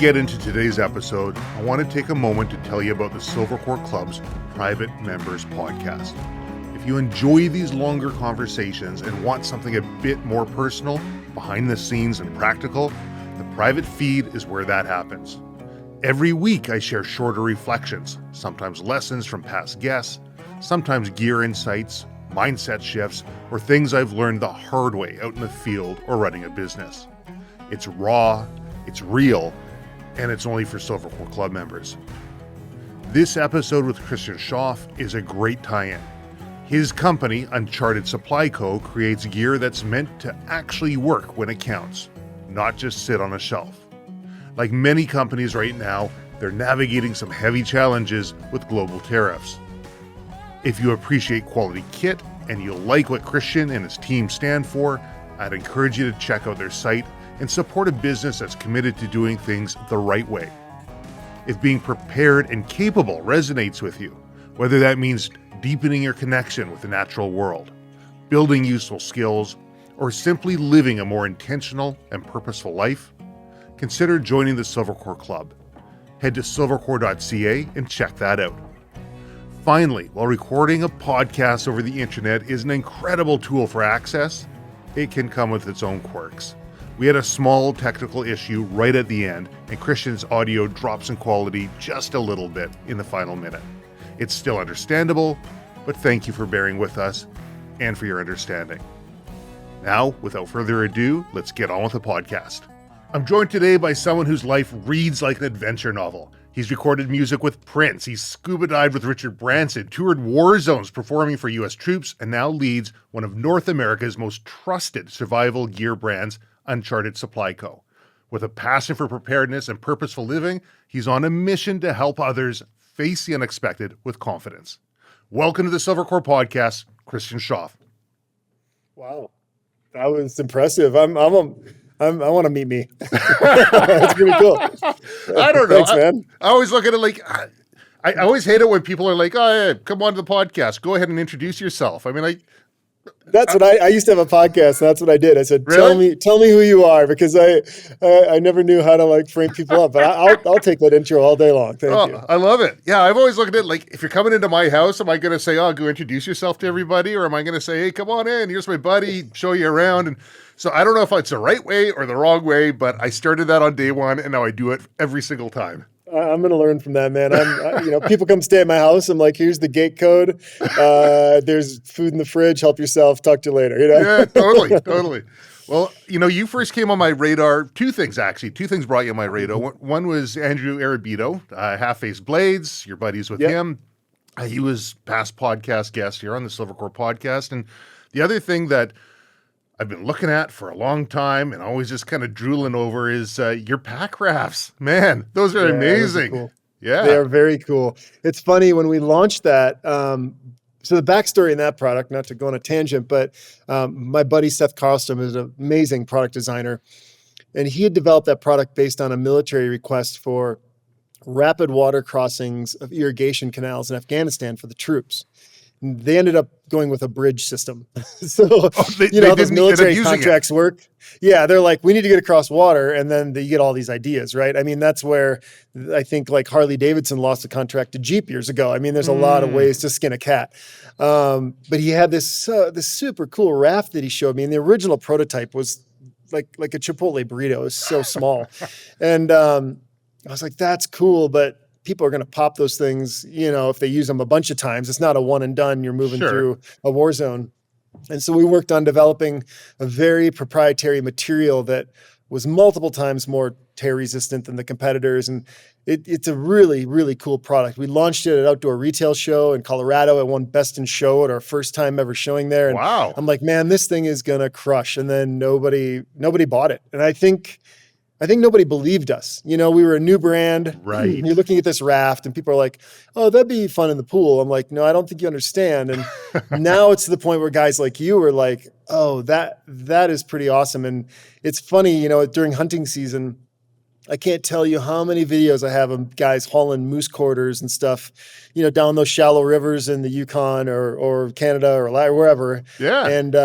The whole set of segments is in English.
get into today's episode, I want to take a moment to tell you about the Silvercore Club's Private Members Podcast. If you enjoy these longer conversations and want something a bit more personal, behind the scenes and practical, the private feed is where that happens. Every week I share shorter reflections, sometimes lessons from past guests, sometimes gear insights, mindset shifts, or things I've learned the hard way out in the field or running a business. It's raw, it's real, and it's only for Silvercore Club members. This episode with Christian Schauf is a great tie-in. His company, Uncharted Supply Co., creates gear that's meant to actually work when it counts, not just sit on a shelf. Like many companies right now, they're navigating some heavy challenges with global tariffs. If you appreciate quality kit and you like what Christian and his team stand for, I'd encourage you to check out their site and support a business that's committed to doing things the right way. If being prepared and capable resonates with you, whether that means deepening your connection with the natural world, building useful skills, or simply living a more intentional and purposeful life, consider joining the Silvercore Club. Head to silvercore.ca and check that out. Finally, while recording a podcast over the internet is an incredible tool for access, it can come with its own quirks. We had a small technical issue right at the end, and Christian's audio drops in quality just a little bit in the final minute. It's still understandable, but thank you for bearing with us and for your understanding. Now, without further ado, let's get on with the podcast. I'm joined today by someone whose life reads like an adventure novel. He's recorded music with Prince, he's scuba dived with Richard Branson, toured war zones performing for U.S. troops, and now leads one of North America's most trusted survival gear brands, Uncharted Supply Co. With a passion for preparedness and purposeful living, he's on a mission to help others face the unexpected with confidence. Welcome to the Silvercore Podcast, Christian Schauf. Wow, that was impressive. I want to meet me. That's pretty cool. I don't know. Thanks, man. I always look at it like, I always hate it when people are like, oh, yeah, come on to the podcast. Go ahead and introduce yourself. I mean, That's what I used to have a podcast. And that's what I did. I said, Really? tell me who you are, because I never knew how to frame people up, but I'll take that intro all day long. Thank you. I love it. Yeah, I've always looked at it like, if you're coming into my house, am I going to say, oh, go introduce yourself to everybody? Or am I going to say, hey, come on in, here's my buddy, show you around. And so I don't know if it's the right way or the wrong way, but I started that on day one and now I do it every single time. I'm going to learn from that, man. People come stay at my house. I'm like, here's the gate code. There's food in the fridge. Help yourself. Talk to you later. Yeah, totally. Well, you first came on my radar. Two things brought you on my radar. One was Andrew Arabito, Half Face Blades. You're buddies with him. He was past podcast guest here on the Silvercore podcast. And the other thing that I've been looking at for a long time and always just kind of drooling over is your pack rafts. Man, those are amazing. Cool. Yeah. They are very cool. It's funny when we launched that. So the backstory in that product, not to go on a tangent, but my buddy Seth Carlstrom is an amazing product designer. And he had developed that product based on a military request for rapid water crossings of irrigation canals in Afghanistan for the troops. They ended up going with a bridge system. So, how those military contracts work. Yeah, they're like, we need to get across water, and then you get all these ideas, right? I mean, that's where I think Harley Davidson lost a contract to Jeep years ago. I mean, there's a lot of ways to skin a cat. But he had this super cool raft that he showed me, and the original prototype was like a Chipotle burrito. It was so small. And I was like, that's cool, but people are going to pop those things, if they use them a bunch of times. It's not a one and done. You're moving through a war zone. And so we worked on developing a very proprietary material that was multiple times more tear resistant than the competitors. And it's a really, really cool product. We launched it at an outdoor retail show in Colorado. It won Best in Show at our first time ever showing there. And wow. I'm like, man, this thing is going to crush. And then nobody bought it. And I think nobody believed us. We were a new brand. Right. You're looking at this raft and people are like, oh, that'd be fun in the pool. I'm like, no, I don't think you understand. And now it's to the point where guys like you are like, oh, that is pretty awesome. And it's funny, during hunting season, I can't tell you how many videos I have of guys hauling moose quarters and stuff, down those shallow rivers in the Yukon or Canada or wherever. Yeah. And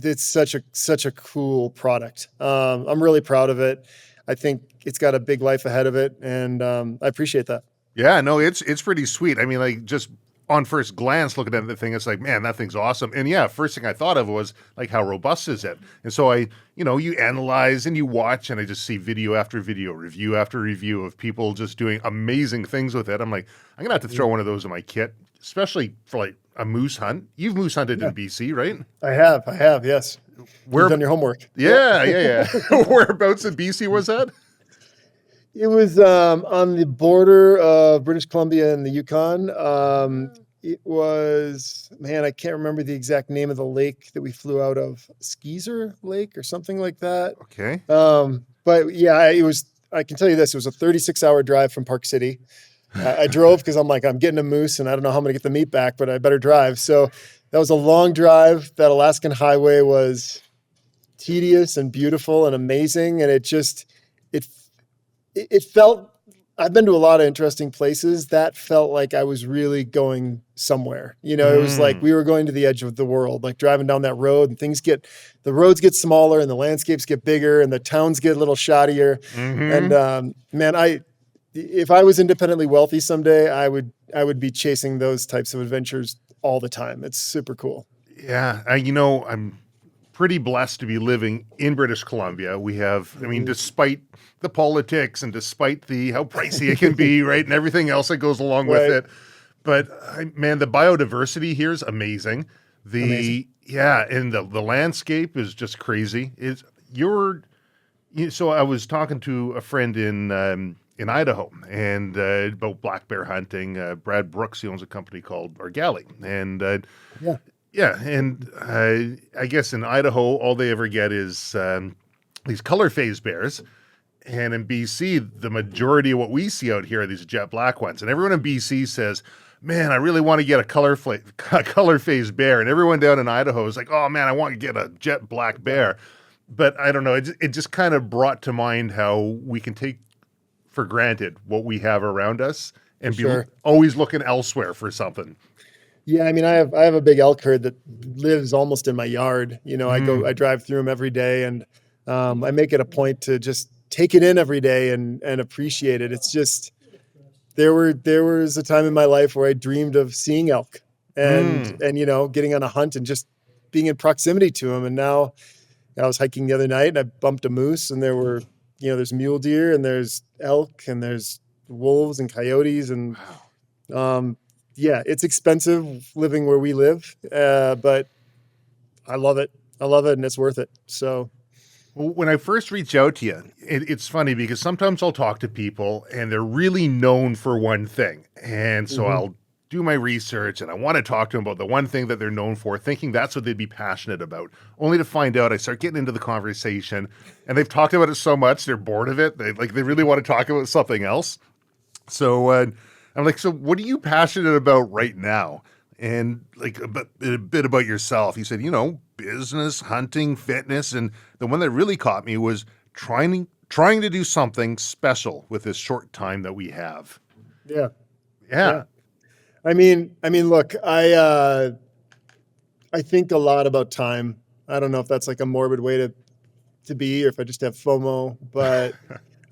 it's such a cool product. I'm really proud of it. I think it's got a big life ahead of it. And I appreciate that. Yeah, no, it's pretty sweet. I mean, like, just on first glance, looking at the thing, it's like, man, that thing's awesome. And yeah, first thing I thought of was like, how robust is it? And so you analyze and you watch, and I just see video after video, review after review of people just doing amazing things with it. I'm like, I'm gonna have to throw one of those in my kit, especially for like a moose hunt. You've moose hunted in BC, right? I have, yes. You've done your homework. Yeah. Whereabouts in BC was that? It was on the border of British Columbia and the Yukon. It was, man, I can't remember the exact name of the lake that we flew out of. Skeezer Lake or something like that. Okay. But yeah, I can tell you this, it was a 36-hour drive from Park City. I drove because I'm like, I'm getting a moose and I don't know how I'm going to get the meat back, but I better drive. So that was a long drive. That Alaskan highway was tedious and beautiful and amazing. And it felt, I've been to a lot of interesting places. That felt like I was really going somewhere. It was like we were going to the edge of the world, like driving down that road, and the roads get smaller and the landscapes get bigger and the towns get a little shoddier. And man, if I was independently wealthy someday, I would be chasing those types of adventures all the time. It's super cool. Yeah. I'm pretty blessed to be living in British Columbia. We have, despite the politics and despite how pricey it can be, right, and everything else that goes along with it, but man, the biodiversity here is amazing. And the landscape is just crazy. So I was talking to a friend in Idaho and about black bear hunting. Brad Brooks, he owns a company called Argali, and yeah, and I guess in Idaho, all they ever get is these color phase bears. And in BC, the majority of what we see out here are these jet black ones. And everyone in BC says, man, I really want to get a color phase bear. And everyone down in Idaho is like, oh man, I want to get a jet black bear. But I don't know, it just kind of brought to mind how we can take for granted what we have around us and be always looking elsewhere for something. Yeah, I have a big elk herd that lives almost in my yard. I drive through them every day, and I make it a point to just take it in every day and appreciate it. It's just, there was a time in my life where I dreamed of seeing elk and getting on a hunt and just being in proximity to them. And now I was hiking the other night and I bumped a moose, and there were, there's mule deer and there's elk and there's wolves and coyotes and, yeah, it's expensive living where we live, but I love it. And it's worth it. So when I first reach out to you, it's funny because sometimes I'll talk to people and they're really known for one thing. And so I'll do my research and I want to talk to them about the one thing that they're known for, thinking that's what they'd be passionate about, only to find out I start getting into the conversation and they've talked about it so much, they're bored of it. They really want to talk about something else. So I'm like, so what are you passionate about right now? And like a bit about yourself. You said, business, hunting, fitness. And the one that really caught me was trying to do something special with this short time that we have. Yeah. Yeah. I mean, look, I think a lot about time. I don't know if that's like a morbid way to be, or if I just have FOMO, but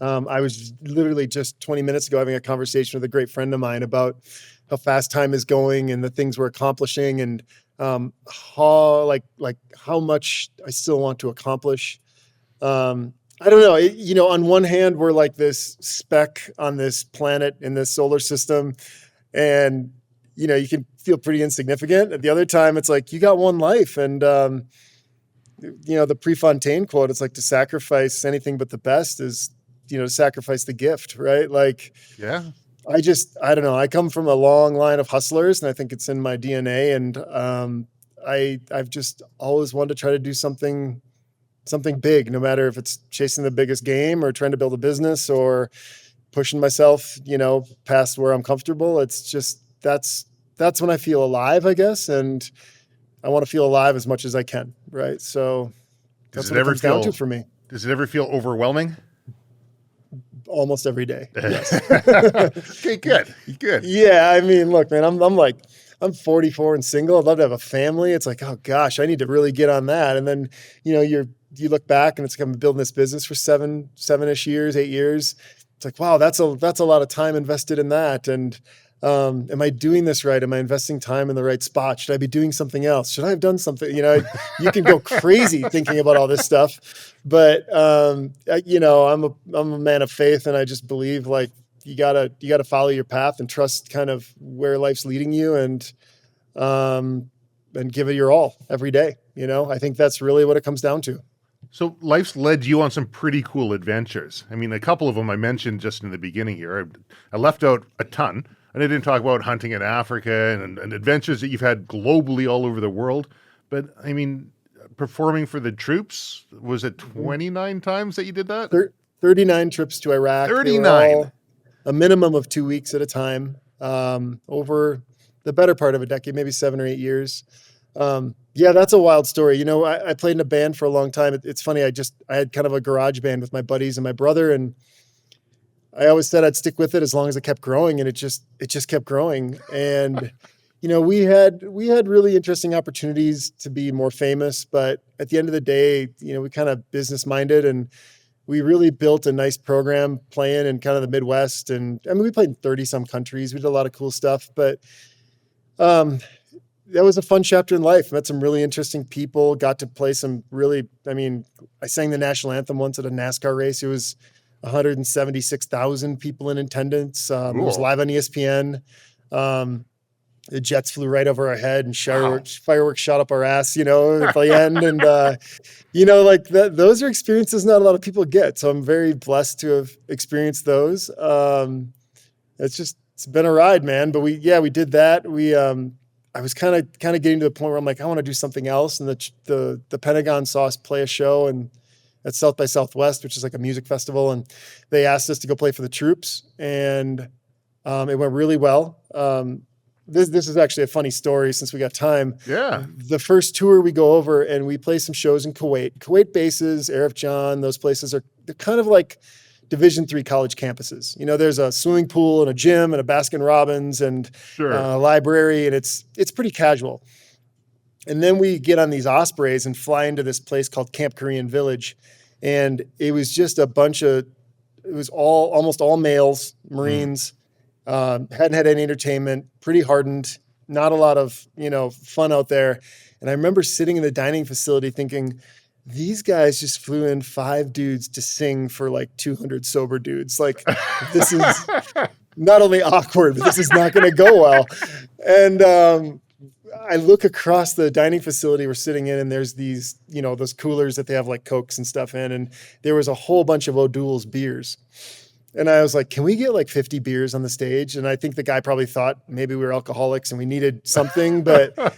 I was literally just 20 minutes ago having a conversation with a great friend of mine about how fast time is going and the things we're accomplishing, and how much I still want to accomplish. I don't know. On one hand, we're like this speck on this planet in this solar system, and you can feel pretty insignificant. At the other time, it's like you got one life, and the Prefontaine quote, it's like to sacrifice anything but the best is sacrifice the gift, right? Like, yeah, I don't know. I come from a long line of hustlers, and I think it's in my DNA. And I've just always wanted to try to do something big, no matter if it's chasing the biggest game or trying to build a business or pushing myself, past where I'm comfortable. It's just, that's when I feel alive, I guess. And I want to feel alive as much as I can. Right. So that's what it comes down to for me. Does it ever feel overwhelming? Almost every day. Yes. Okay, good. Yeah. I mean, look, man, I'm 44 and single. I'd love to have a family. It's like, oh gosh, I need to really get on that. And then, you're you look back and it's like, I'm building this business for 7-ish years, 8 years. It's like, wow, that's a lot of time invested in that. And am I doing this right? Am I investing time in the right spot? Should I be doing something else? Should I have done something? You can go crazy thinking about all this stuff, but I'm a man of faith, and I just believe like you gotta follow your path and trust kind of where life's leading you, and give it your all every day. I think that's really what it comes down to. So life's led you on some pretty cool adventures. I mean, a couple of them I mentioned just in the beginning here. I left out a ton, and I didn't talk about hunting in Africa and adventures that you've had globally all over the world. But I mean, performing for the troops, was it 29 times that you did that? 39 trips to Iraq. 39. A minimum of 2 weeks at a time, over the better part of a decade, maybe 7 or 8 years. Yeah, that's a wild story. I played in a band for a long time. It's funny. I had kind of a garage band with my buddies and my brother, and I always said I'd stick with it as long as it kept growing, and it just kept growing. And, we had really interesting opportunities to be more famous, but at the end of the day, we kind of business minded, and we really built a nice program playing in kind of the Midwest. And I mean, we played in 30 some countries. We did a lot of cool stuff, but, that was a fun chapter in life. Met some really interesting people, got to play some really, I sang the national anthem once at a NASCAR race. It was 176,000 people in attendance. It was live on ESPN. The jets flew right over our head, and fireworks shot up our ass, at the end. And, those are experiences not a lot of people get. So I'm very blessed to have experienced those. It's been a ride, man. But we did that. I was kind of getting to the point where I'm like, I want to do something else. And the Pentagon saw us play a show at South by Southwest, which is like a music festival. And they asked us to go play for the troops, and it went really well. This is actually a funny story since we got time. Yeah. The first tour we go over and we play some shows in Kuwait. Kuwait bases, Arif John, those places they're kind of like Division III college campuses. There's a swimming pool and a gym and a Baskin Robbins and a library, and it's pretty casual. And then we get on these Ospreys and fly into this place called Camp Korean Village. And it was just almost all males, Marines, hadn't had any entertainment, pretty hardened, not a lot of, fun out there. And I remember sitting in the dining facility thinking, these guys just flew in 5 dudes to sing for like 200 sober dudes. Like, this is not only awkward, but this is not going to go well. And I look across the dining facility we're sitting in, and there's these, those coolers that they have like Cokes and stuff in. And there was a whole bunch of O'Doul's beers. And I was like, can we get like 50 beers on the stage? And I think the guy probably thought maybe we were alcoholics and we needed something, but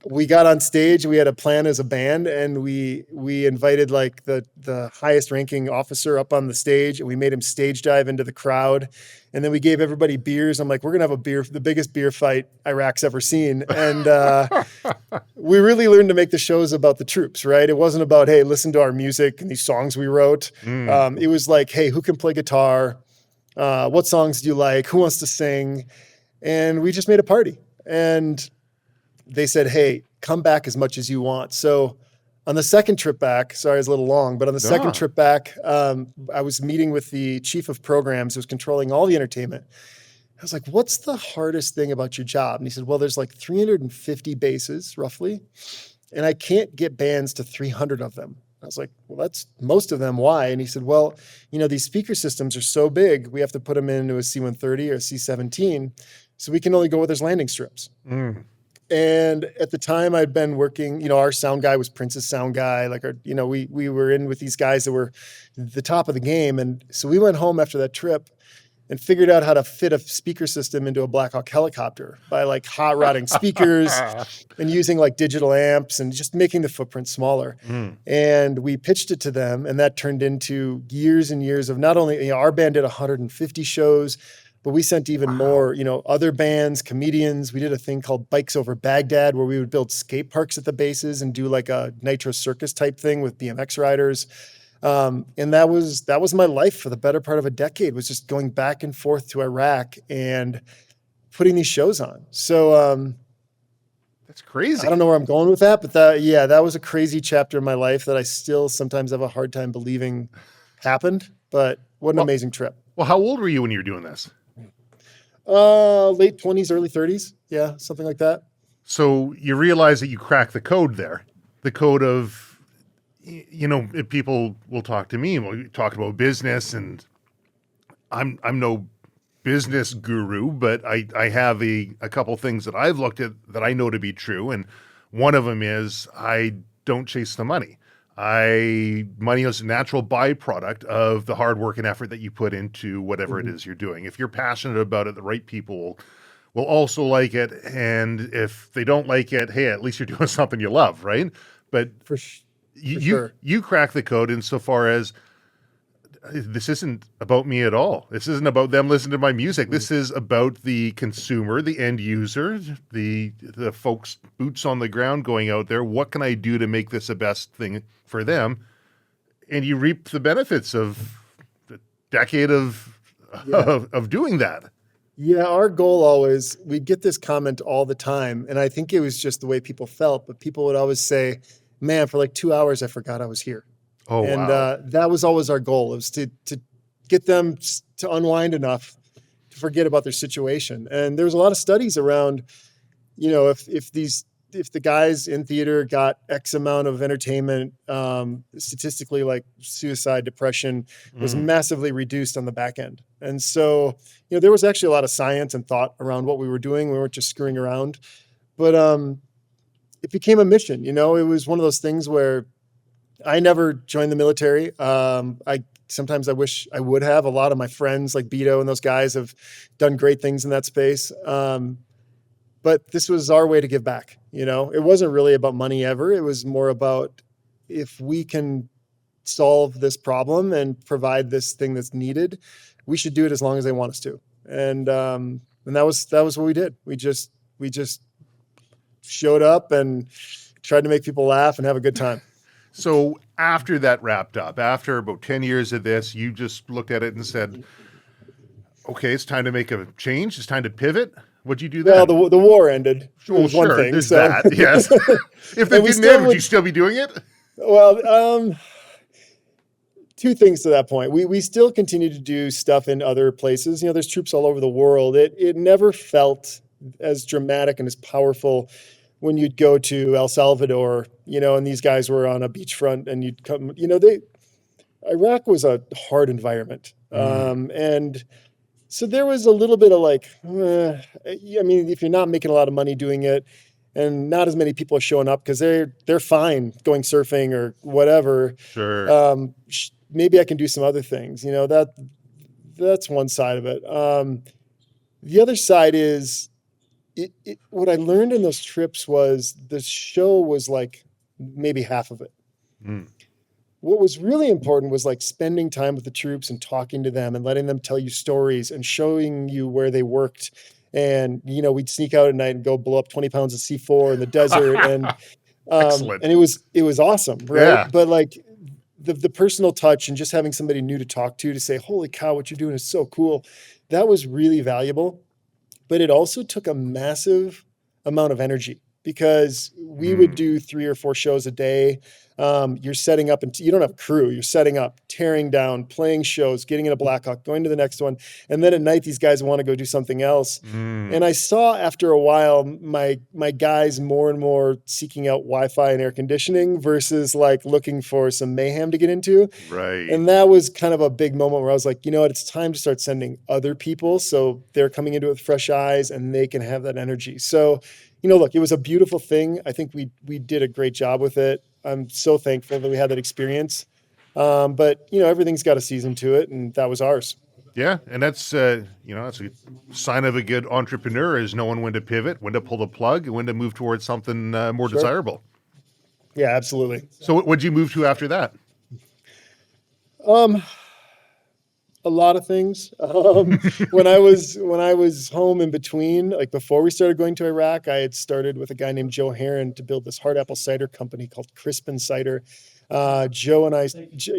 we got on stage, we had a plan as a band, and we invited like the highest ranking officer up on the stage, and we made him stage dive into the crowd. And then we gave everybody beers. I'm like, we're going to have the biggest beer fight Iraq's ever seen. And we really learned to make the shows about the troops, right? It wasn't about, hey, listen to our music and these songs we wrote. It was like, hey, who can play guitar? What songs do you like? Who wants to sing? And we just made a party. And they said, hey, come back as much as you want. So on the second trip back, sorry, it's a little long, but on the second trip back, I was meeting with the chief of programs who was controlling all the entertainment. I was like, what's the hardest thing about your job? And he said, well, there's like 350 bases roughly, and I can't get bands to 300 of them. I was like, well, that's most of them. Why? And he said, well, these speaker systems are so big, we have to put them into a C-130 or a C-17, so we can only go with his landing strips. And at the time I'd been working, our sound guy was Prince's sound guy. Like, we were in with these guys that were the top of the game. And so we went home after that trip and figured out how to fit a speaker system into a Blackhawk helicopter by like hot rodding speakers and using like digital amps and just making the footprint smaller. And we pitched it to them, and that turned into years and years of not only, our band did 150 shows, but we sent even more, other bands, comedians. We did a thing called Bikes Over Baghdad, where we would build skate parks at the bases and do like a nitro circus type thing with BMX riders. And that was my life for the better part of a decade, was just going back and forth to Iraq and putting these shows on. So It's crazy. I don't know where I'm going with that, but that was a crazy chapter in my life that I still sometimes have a hard time believing happened. But what an amazing trip. Well, how old were you when you were doing this? Late 20s, early 30s. Yeah, something like that. So you realize that you cracked the code there. The code of, if people will talk to me, we'll talk about business, and I'm no business guru, but I have a couple things that I've looked at that I know to be true. And one of them is I don't chase the money. Money is a natural byproduct of the hard work and effort that you put into whatever it is you're doing. If you're passionate about it, the right people will also like it. And if they don't like it, hey, at least you're doing something you love, right? But you crack the code insofar as this isn't about me at all. This isn't about them listening to my music. This is about the consumer, the end user, the folks boots on the ground going out there. What can I do to make this the best thing for them? And you reap the benefits of a decade of doing that. Yeah, our goal always, we'd get this comment all the time, and I think it was just the way people felt, but people would always say, man, for like 2 hours, I forgot I was here. Oh, and wow. That was always our goal, was to get them to unwind enough to forget about their situation. And there was a lot of studies around, if the guys in theater got X amount of entertainment, statistically, like suicide, depression was massively reduced on the back end. And so, there was actually a lot of science and thought around what we were doing. We weren't just screwing around, but it became a mission. It was one of those things where I never joined the military. Sometimes I wish I would have. A lot of my friends like Beto and those guys have done great things in that space. But this was our way to give back. It wasn't really about money ever. It was more about, if we can solve this problem and provide this thing that's needed, we should do it as long as they want us to. And that was what we did. We just showed up and tried to make people laugh and have a good time. So after that wrapped up, after about 10 years of this, you just looked at it and said, okay, it's time to make a change. It's time to pivot. What'd you do then? Well, the war ended. Well, was one thing. There's that, yes. If they didn't end, would you still be doing it? Well, two things to that point. We still continue to do stuff in other places. There's troops all over the world. It never felt as dramatic and as powerful when you'd go to El Salvador, and these guys were on a beachfront, and you'd come, Iraq was a hard environment. And so there was a little bit of like, if you're not making a lot of money doing it, and not as many people are showing up because they're fine going surfing or whatever. Sure. Maybe I can do some other things. That's one side of it. The other side is, what I learned in those trips was the show was like maybe half of it. What was really important was like spending time with the troops and talking to them and letting them tell you stories and showing you where they worked. And, we'd sneak out at night and go blow up 20 pounds of C4 in the desert. And, Excellent. And it was awesome. Right. Yeah. But like the personal touch and just having somebody new to talk to say, holy cow, what you're doing is so cool. That was really valuable. But it also took a massive amount of energy, because we would do 3 or 4 shows a day. You're setting up, and you don't have crew. You're setting up, tearing down, playing shows, getting in a Blackhawk, going to the next one. And then at night, these guys want to go do something else. And I saw after a while, my guys more and more seeking out Wi-Fi and air conditioning versus like looking for some mayhem to get into. Right. And that was kind of a big moment where I was like, you know what, it's time to start sending other people, so they're coming into it with fresh eyes and they can have that energy. So, look, it was a beautiful thing. I think we did a great job with it. I'm so thankful that we had that experience. But everything's got a season to it, and that was ours. Yeah, and that's that's a sign of a good entrepreneur, is knowing when to pivot, when to pull the plug, and when to move towards something more desirable. Yeah, absolutely. So what'd you move to after that? A lot of things. When I was home in between, like before we started going to Iraq, I had started with a guy named Joe Heron to build this hard apple cider company called Crispin Cider. Joe and I,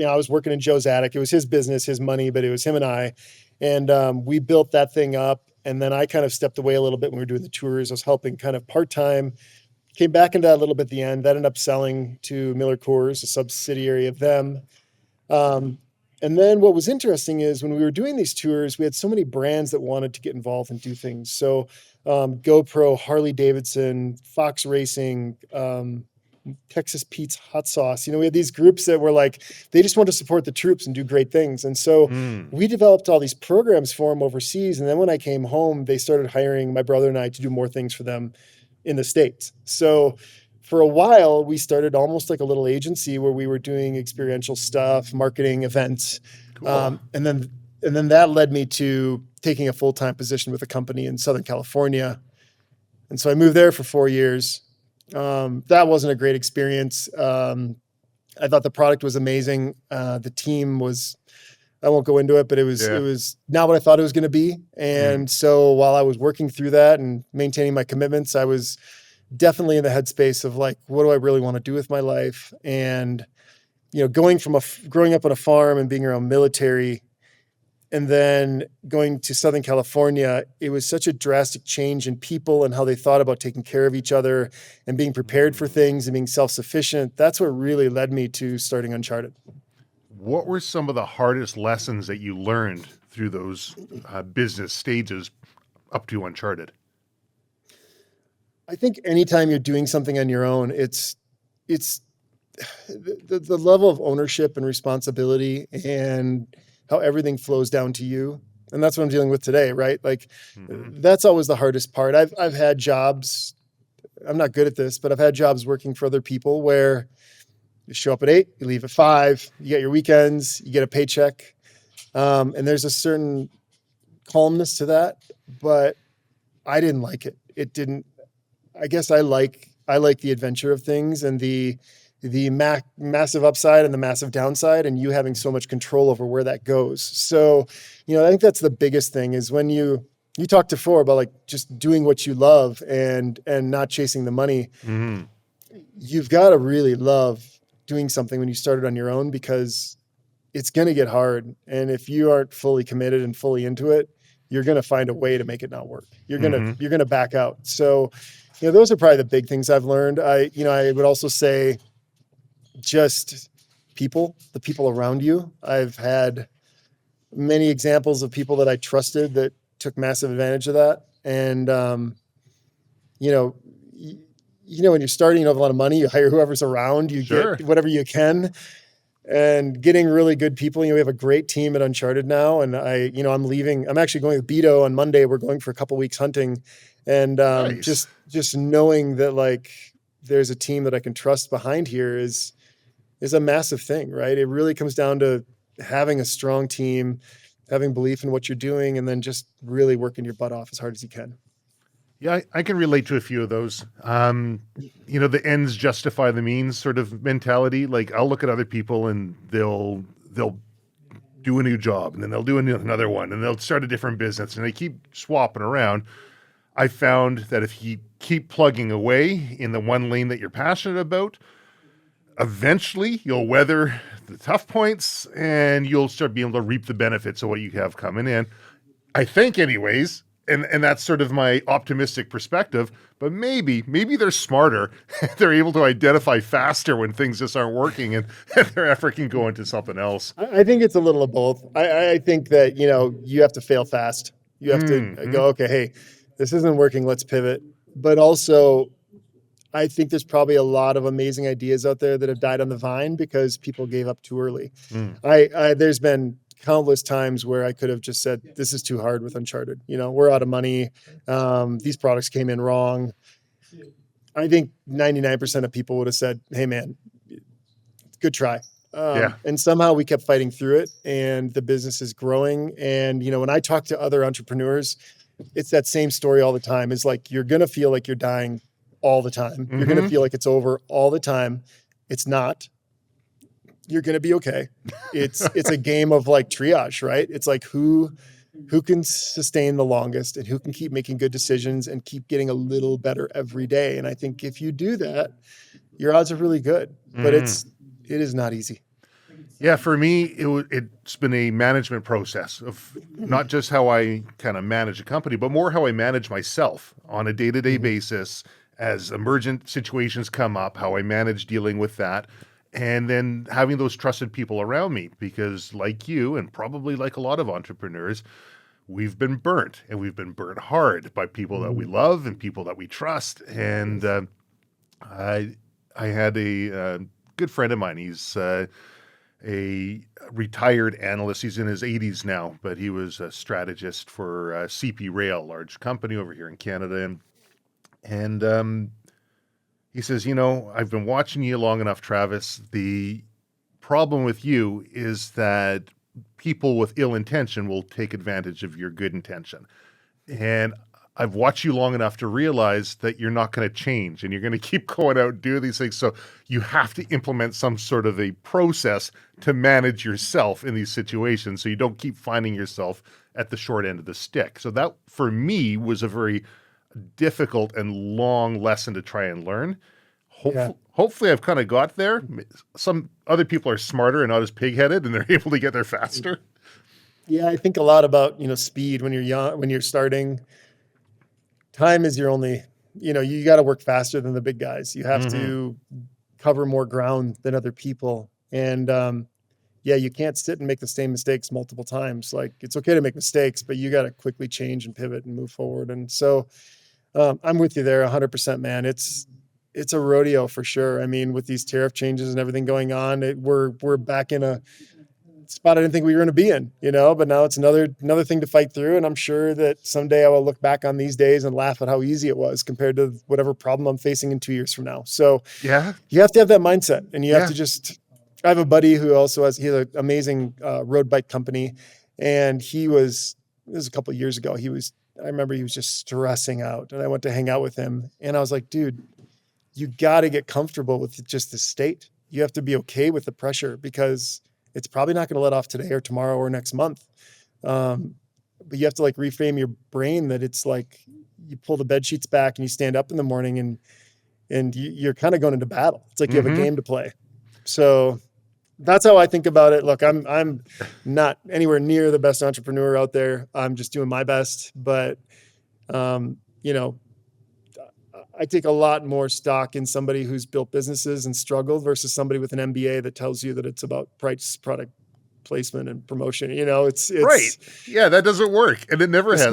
I was working in Joe's attic. It was his business, his money, but it was him and I. And we built that thing up. And then I kind of stepped away a little bit when we were doing the tours. I was helping kind of part-time, Came back into that a little bit at the end. That ended up selling to MillerCoors, a subsidiary of them. And then what was interesting is when we were doing these tours, we had so many brands that wanted to get involved and do things. So GoPro, Harley Davidson, Fox Racing, Texas Pete's Hot Sauce. We had these groups that were like, they just want to support the troops and do great things. And so we developed all these programs for them overseas. And then when I came home, they started hiring my brother and I to do more things for them in the States. So for a while, we started almost like a little agency where we were doing experiential stuff, marketing, events. Cool. And then that led me to taking a full-time position with a company in Southern California. And so I moved there for 4 years. That wasn't a great experience. I thought the product was amazing. The team was, I won't go into it, but it was not what I thought it was going to be. And so while I was working through that and maintaining my commitments, I was definitely in the headspace of like, what do I really want to do with my life? And, growing up on a farm and being around military and then going to Southern California, it was such a drastic change in people and how they thought about taking care of each other and being prepared for things and being self-sufficient. That's what really led me to starting Uncharted. What were some of the hardest lessons that you learned through those business stages up to Uncharted? I think anytime you're doing something on your own, it's the level of ownership and responsibility and how everything flows down to you. And that's what I'm dealing with today, right? Like that's always the hardest part. I've had jobs, I'm not good at this, but I've had jobs working for other people where you show up at 8, you leave at 5, you get your weekends, you get a paycheck. And there's a certain calmness to that, but I didn't like it. It didn't, I guess I like the adventure of things and the massive upside and the massive downside and you having so much control over where that goes. So, I think that's the biggest thing is when you talked before about like just doing what you love and not chasing the money. Mm-hmm. You've got to really love doing something when you started on your own because it's going to get hard. And if you aren't fully committed and fully into it, you're going to find a way to make it not work. You're going to back out. So, those are probably the big things I've learned. I would also say just the people around you. I've had many examples of people that I trusted that took massive advantage of that. And, when you're starting, you have a lot of money, you hire whoever's around, you get whatever you can. And getting really good people. We have a great team at Uncharted now. And I'm leaving. I'm actually going with Beto on Monday. We're going for a couple weeks hunting. And nice. just knowing that like there's a team that I can trust behind here is a massive thing, right? It really comes down to having a strong team, having belief in what you're doing, and then just really working your butt off as hard as you can. Yeah, I can relate to a few of those. The ends justify the means sort of mentality. Like I'll look at other people and they'll do a new job and then they'll do another one and they'll start a different business and they keep swapping around. I found that if you keep plugging away in the one lane that you're passionate about, eventually you'll weather the tough points and you'll start being able to reap the benefits of what you have coming in. I think anyways. And that's sort of my optimistic perspective, but maybe they're smarter. They're able to identify faster when things just aren't working and their effort can go into something else. I think it's a little of both. I think that, you have to fail fast. You have to go, okay, hey, this isn't working. Let's pivot. But also I think there's probably a lot of amazing ideas out there that have died on the vine because people gave up too early. There's been countless times where I could have just said, this is too hard with Uncharted. We're out of money. These products came in wrong. I think 99% of people would have said, hey man, good try. And somehow we kept fighting through it and the business is growing. And, when I talk to other entrepreneurs, it's that same story all the time. It's like, you're going to feel like you're dying all the time. You're going to feel like it's over all the time. It's not. You're going to be okay. It's a game of like triage, right? It's like who can sustain the longest and who can keep making good decisions and keep getting a little better every day. And I think if you do that, your odds are really good, but it is not easy. Yeah, for me, it's been a management process of not just how I kind of manage a company, but more how I manage myself on a day-to-day basis as emergent situations come up, how I manage dealing with that. And then having those trusted people around me, because like you, and probably like a lot of entrepreneurs, we've been burnt, and we've been burnt hard by people that we love and people that we trust. And I had a good friend of mine. He's a retired analyst. He's in his 80s now, but he was a strategist for CP Rail, large company over here in Canada. And he says, I've been watching you long enough, Travis. The problem with you is that people with ill intention will take advantage of your good intention. And I've watched you long enough to realize that you're not going to change, and you're going to keep going out and do these things. So you have to implement some sort of a process to manage yourself in these situations so you don't keep finding yourself at the short end of the stick. So that, for me, was a very difficult and long lesson to try and learn. Hopefully I've kind of got there. Some other people are smarter and not as pig-headed, and they're able to get there faster. Yeah, I think a lot about, speed when you're young, when you're starting. Time is your only, you got to work faster than the big guys. You have to cover more ground than other people. And you can't sit and make the same mistakes multiple times. Like, it's okay to make mistakes, but you got to quickly change and pivot and move forward. And so I'm with you there 100%, man. It's a rodeo for sure. I mean, with these tariff changes and everything going on, we're back in a spot I didn't think we were going to be in, but now it's another thing to fight through. And I'm sure that someday I will look back on these days and laugh at how easy it was compared to whatever problem I'm facing in 2 years from now. So yeah, you have to have that mindset, and you have to I have a buddy who also has an amazing road bike company, and this was a couple of years ago. I remember he was just stressing out, and I went to hang out with him, and I was like, dude, you got to get comfortable with just the state. You have to be okay with the pressure, because it's probably not going to let off today or tomorrow or next month. But you have to reframe your brain that it's like you pull the bed sheets back and you stand up in the morning and you're kind of going into battle. It's like you have a game to play. So that's how I think about it. Look, I'm not anywhere near the best entrepreneur out there. I'm just doing my best, but I take a lot more stock in somebody who's built businesses and struggled versus somebody with an MBA that tells you that it's about price, product placement, and promotion. It's right. Yeah, that doesn't work, and it never has.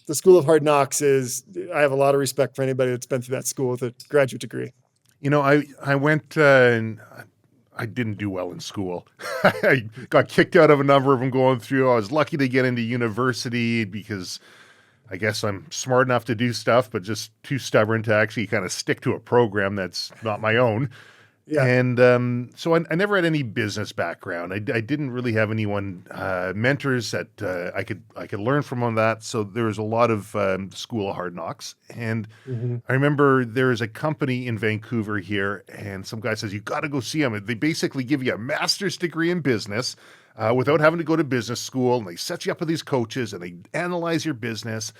The school of hard knocks I have a lot of respect for anybody that's been through that school with a graduate degree. I went and I didn't do well in school. I got kicked out of a number of them going through. I was lucky to get into university because I guess I'm smart enough to do stuff, but just too stubborn to actually kind of stick to a program that's not my own. Yeah. And so I never had any business background. I didn't really have anyone, mentors that I could learn from on that. So there was a lot of school of hard knocks. And I remember there is a company in Vancouver here, and some guy says, you got to go see them. They basically give you a master's degree in business without having to go to business school. And they set you up with these coaches, and they analyze your business.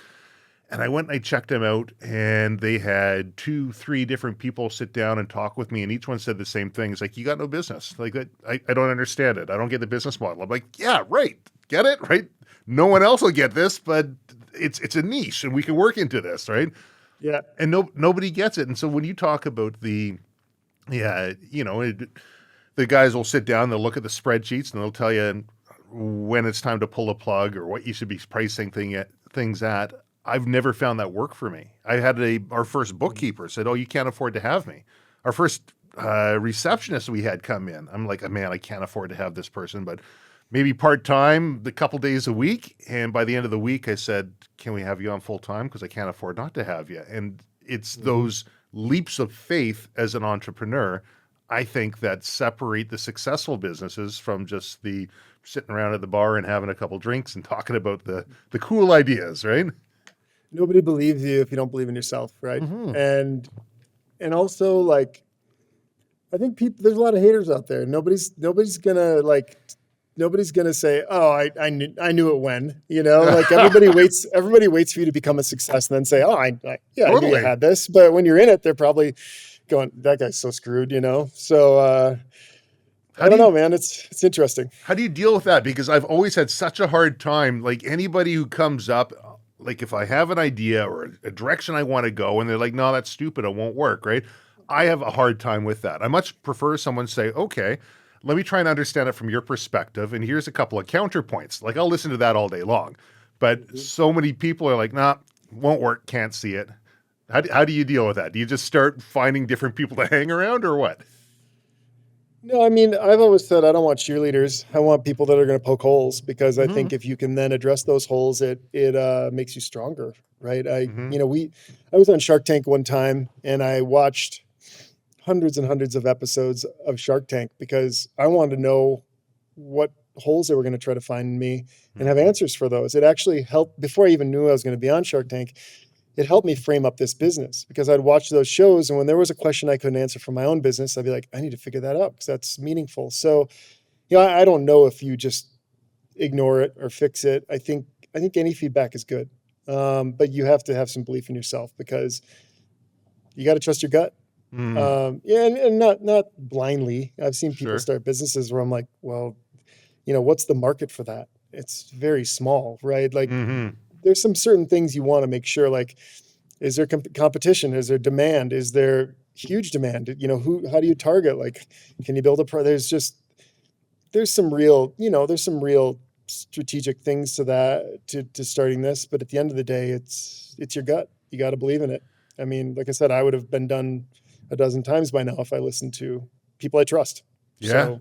And I went and I checked them out, and they had 2-3 different people sit down and talk with me, and each one said the same thing. It's like, you got no business. Like, that, I don't understand it. I don't get the business model. I'm like, yeah, right. Get it? Right? No one else will get this, but it's a niche, and we can work into this, right? Yeah. And nobody gets it. And so when you talk about the guys will sit down, they'll look at the spreadsheets, and they'll tell you when it's time to pull a plug or what you should be pricing things at. I've never found that work for me. I had our first bookkeeper said, oh, you can't afford to have me. Our first receptionist we had come in. I'm like, man, I can't afford to have this person, but maybe part-time, a couple days a week. And by the end of the week, I said, can we have you on full-time? Because I can't afford not to have you. And it's those leaps of faith as an entrepreneur, I think, that separate the successful businesses from just the sitting around at the bar and having a couple drinks and talking about the cool ideas, right? Nobody believes you if you don't believe in yourself, right? And also, I think there's a lot of haters out there. Nobody's gonna say, oh, I knew it when, everybody waits for you to become a success and then say, oh, I knew you had this. But when you're in it, they're probably going, that guy's so screwed, So I don't know, man. It's interesting. How do you deal with that? Because I've always had such a hard time. Like, anybody who comes up, like if I have an idea or a direction I want to go and they're like, no, that's stupid, it won't work, right? I have a hard time with that. I much prefer someone say, okay, let me try and understand it from your perspective. And here's a couple of counterpoints. Like I'll listen to that all day long. But so many people are like, nah, won't work, can't see it. How do you deal with that? Do you just start finding different people to hang around or what? No, I mean, I've always said I don't want cheerleaders. I want people that are going to poke holes because I think if you can then address those holes, it makes you stronger, right? I was on Shark Tank one time and I watched hundreds and hundreds of episodes of Shark Tank because I wanted to know what holes they were going to try to find in me and have answers for those. It actually helped before I even knew I was going to be on Shark Tank. It helped me frame up this business because I'd watch those shows. And when there was a question I couldn't answer for my own business, I'd be like, I need to figure that out because that's meaningful. So, I don't know if you just ignore it or fix it. I think any feedback is good. But you have to have some belief in yourself because you got to trust your gut. And not blindly. I've seen people start businesses where I'm like, well, what's the market for that? It's very small, right? Like, there's some certain things you want to make sure, like, is there competition? Is there demand? Is there huge demand? How do you target? Like, can you build there's some real strategic things to that, to starting this. But at the end of the day, it's your gut. You got to believe in it. I mean, like I said, I would have been done a dozen times by now if I listened to people I trust. Yeah.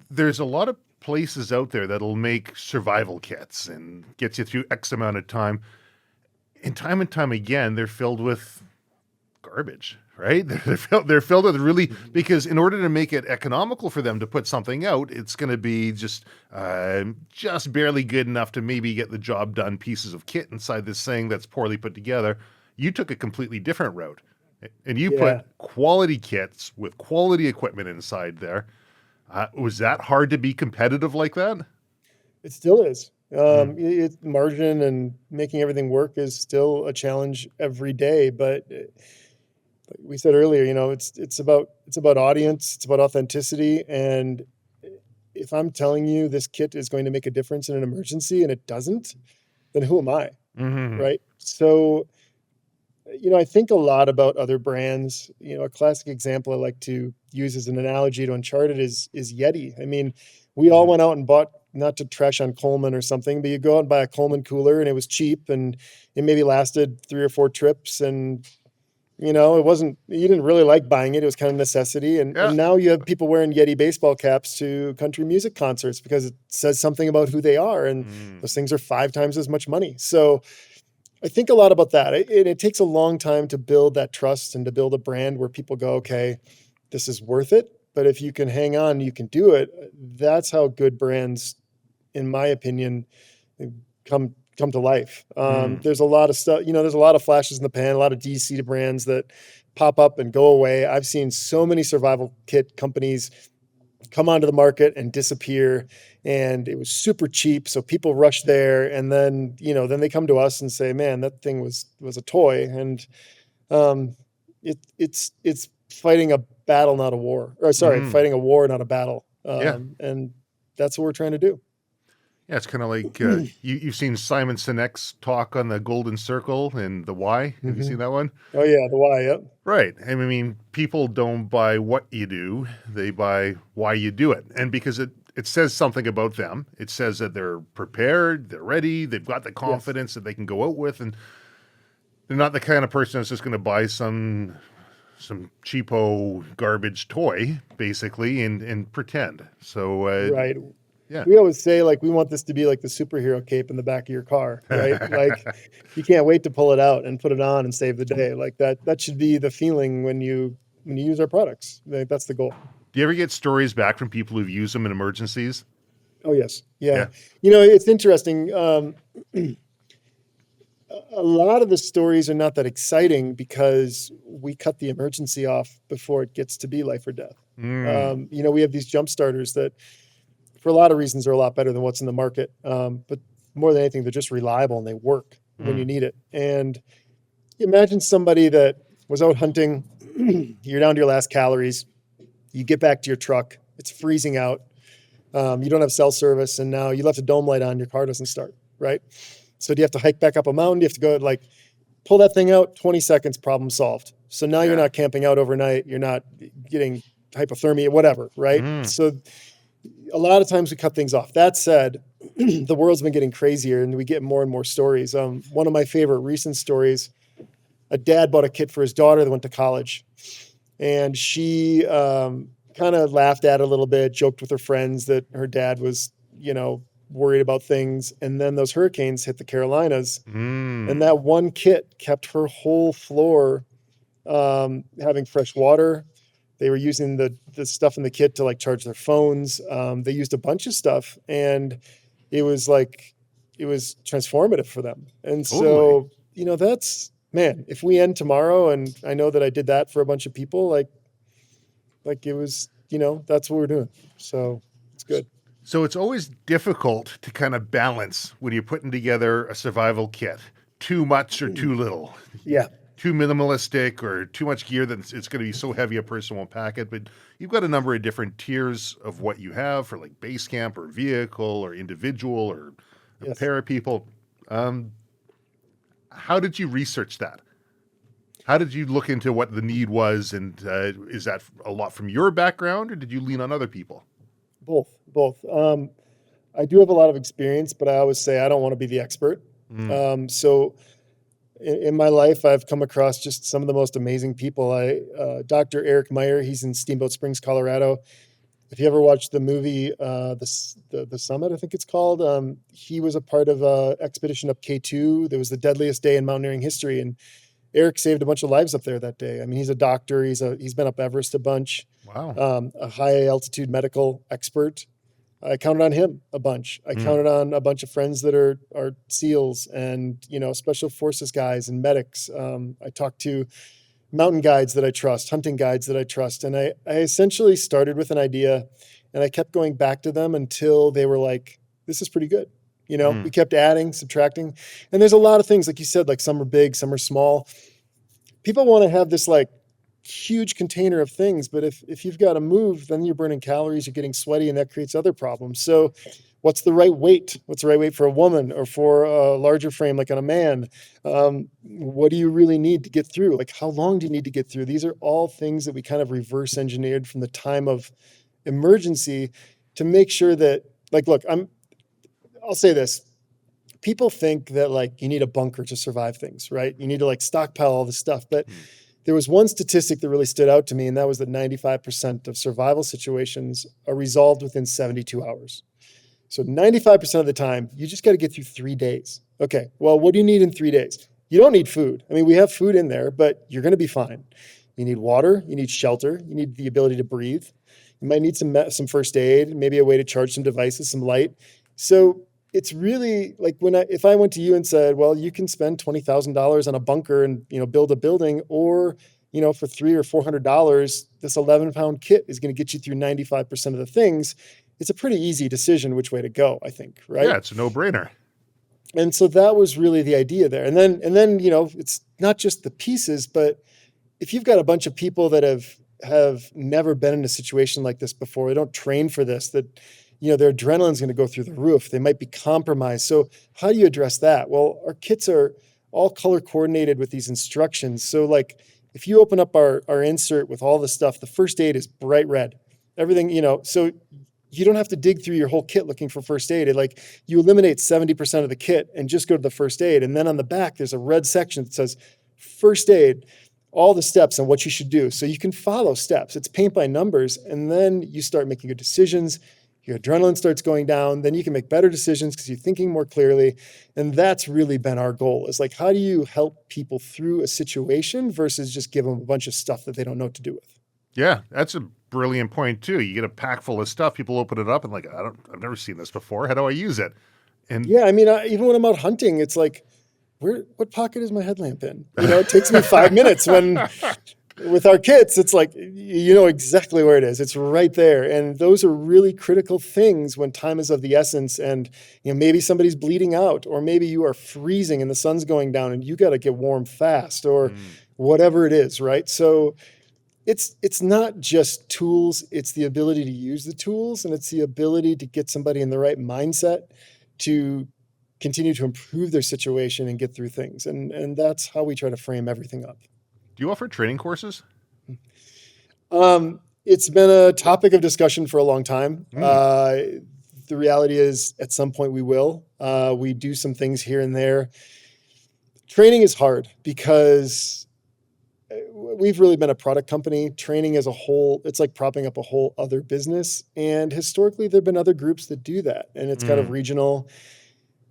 There's a lot of places out there that'll make survival kits and gets you through X amount of time. And time again, they're filled with garbage, right? They're filled with really, because in order to make it economical for them to put something out, it's going to be just barely good enough to maybe get the job done pieces of kit inside this thing that's poorly put together. You took a completely different route and you put quality kits with quality equipment inside there. Was that hard to be competitive like that? It still is. It's margin and making everything work is still a challenge every day. But like we said earlier, it's about audience, it's about authenticity. And if I'm telling you this kit is going to make a difference in an emergency and it doesn't, then who am I? Right. So, I think a lot about other brands. A classic example I like to use as an analogy to Uncharted is Yeti. I mean, we all went out and bought, not to trash on Coleman or something, but you go out and buy a Coleman cooler and it was cheap and it maybe lasted 3 or 4 trips. And, you didn't really like buying it. It was kind of necessity. And now you have people wearing Yeti baseball caps to country music concerts because it says something about who they are. And those things are 5 times as much money. So I think a lot about that. It takes a long time to build that trust and to build a brand where people go, okay, this is worth it. But if you can hang on, you can do it. That's how good brands, in my opinion, come to life. There's a lot of stuff, there's a lot of flashes in the pan, a lot of DC brands that pop up and go away. I've seen so many survival kit companies come onto the market and disappear, and it was super cheap. So people rush there, and then, then they come to us and say, man, that thing was a toy. And it's fighting a battle, not a war, or fighting a war, not a battle. And that's what we're trying to do. Yeah, it's kind of like you've seen Simon Sinek's talk on the Golden Circle and the why. Have you seen that one? Oh yeah, the why. Yep. Right. I mean, people don't buy what you do; they buy why you do it, and because it says something about them. It says that they're prepared, they're ready, they've got the confidence that they can go out with, and they're not the kind of person that's just going to buy some cheapo garbage toy, basically, and pretend. So right. Yeah. We always say, like, we want this to be like the superhero cape in the back of your car, right? Like, you can't wait to pull it out and put it on and save the day. Like that should be the feeling when you use our products. Like, that's the goal. Do you ever get stories back from people who've used them in emergencies? Oh, yes. Yeah. It's interesting. A lot of the stories are not that exciting because we cut the emergency off before it gets to be life or death. We have these jump starters that, for a lot of reasons, are a lot better than what's in the market. But more than anything, they're just reliable and they work when you need it. And imagine somebody that was out hunting, you're down to your last calories, you get back to your truck, it's freezing out, you don't have cell service, and now you left a dome light on, your car doesn't start, right? So do you have to hike back up a mountain? Do you have to go like pull that thing out, 20 seconds, problem solved. So now you're not camping out overnight. You're not getting hypothermia, whatever, right? So a lot of times we cut things off. That said, the world's been getting crazier and we get more and more stories. One of my favorite recent stories, a dad bought a kit for his daughter that went to college. And she kind of laughed at it a little bit, joked with her friends that her dad was, worried about things. And then those hurricanes hit the Carolinas. And that one kit kept her whole floor having fresh water. They were using the stuff in the kit to like charge their phones. They used a bunch of stuff, and it was transformative for them. And so, that's, man, if we end tomorrow and I know that I did that for a bunch of people, like it was, that's what we're doing. So it's good. So it's always difficult to kind of balance when you're putting together a survival kit, too much or too little. Yeah. Too minimalistic or too much gear that it's going to be so heavy a person won't pack it. But you've got a number of different tiers of what you have for like base camp or vehicle or individual or a pair of people. How did you research that? How did you look into what the need was? And is that a lot from your background or did you lean on other people? Both. I do have a lot of experience, but I always say I don't want to be the expert. So in my life, I've come across just some of the most amazing people. Dr. Eric Meyer, he's in Steamboat Springs, Colorado. If you ever watched the movie, the Summit, I think it's called, he was a part of an expedition up K2. There was the deadliest day in mountaineering history. And Eric saved a bunch of lives up there that day. I mean, he's a doctor. He's been up Everest a bunch. Wow. A high altitude medical expert. I counted on him a bunch. I counted on a bunch of friends that are SEALs and, special forces guys and medics. I talked to mountain guides that I trust, hunting guides that I trust. And I essentially started with an idea and I kept going back to them until they were like, this is pretty good. We kept adding, subtracting. And there's a lot of things, like you said, like some are big, some are small. People want to have this like huge container of things, but if you've got to move, then you're burning calories, you're getting sweaty, and that creates other problems. So what's the right weight? What's the right weight for a woman or for a larger frame like on a man? What do you really need to get through? Like how long do you need to get through? These are all things that we kind of reverse engineered from the time of emergency to make sure that, like, look, I'll say this. People think that like you need a bunker to survive things, right? You need to like stockpile all this stuff. But there was one statistic that really stood out to me, and that was that 95% of survival situations are resolved within 72 hours. So 95% of the time, you just got to get through 3 days. Okay, well, what do you need in 3 days? You don't need food. I mean, we have food in there, but you're going to be fine. You need water, you need shelter, you need the ability to breathe. You might need some first aid, maybe a way to charge some devices, some light. So it's really like if I went to you and said, well, you can spend $20,000 on a bunker and, build a building, or, for $300 or $400, this 11-pound kit is going to get you through 95% of the things. It's a pretty easy decision which way to go, I think, right? Yeah, it's a no-brainer. And so that was really the idea there. And then, it's not just the pieces, but if you've got a bunch of people that have never been in a situation like this before, they don't train for this, that their adrenaline's going to go through the roof. They might be compromised. So how do you address that? Well, our kits are all color coordinated with these instructions. So like if you open up our insert with all the stuff, the first aid is bright red. Everything, so you don't have to dig through your whole kit looking for first aid. You eliminate 70% of the kit and just go to the first aid. And then on the back, there's a red section that says first aid, all the steps and what you should do. So you can follow steps. It's paint by numbers. And then you start making good decisions. Your adrenaline starts going down, then you can make better decisions because you're thinking more clearly. And that's really been our goal, is like, how do you help people through a situation versus just give them a bunch of stuff that they don't know what to do with? Yeah, that's a brilliant point too. You get a pack full of stuff, people open it up and like, I've never seen this before. How do I use it? And yeah, I mean, even when I'm out hunting, it's like, what pocket is my headlamp in? It takes me 5 minutes with our kits, it's like, you know exactly where it is. It's right there. And those are really critical things when time is of the essence. And, maybe somebody's bleeding out, or maybe you are freezing and the sun's going down and you got to get warm fast, or whatever it is. Right. So it's not just tools. It's the ability to use the tools, and it's the ability to get somebody in the right mindset to continue to improve their situation and get through things. And that's how we try to frame everything up. Do you offer training courses? It's been a topic of discussion for a long time. The reality is at some point we will. We do some things here and there. Training is hard because we've really been a product company. Training as a whole, it's like propping up a whole other business. And historically, there have been other groups that do that. And it's kind of regional.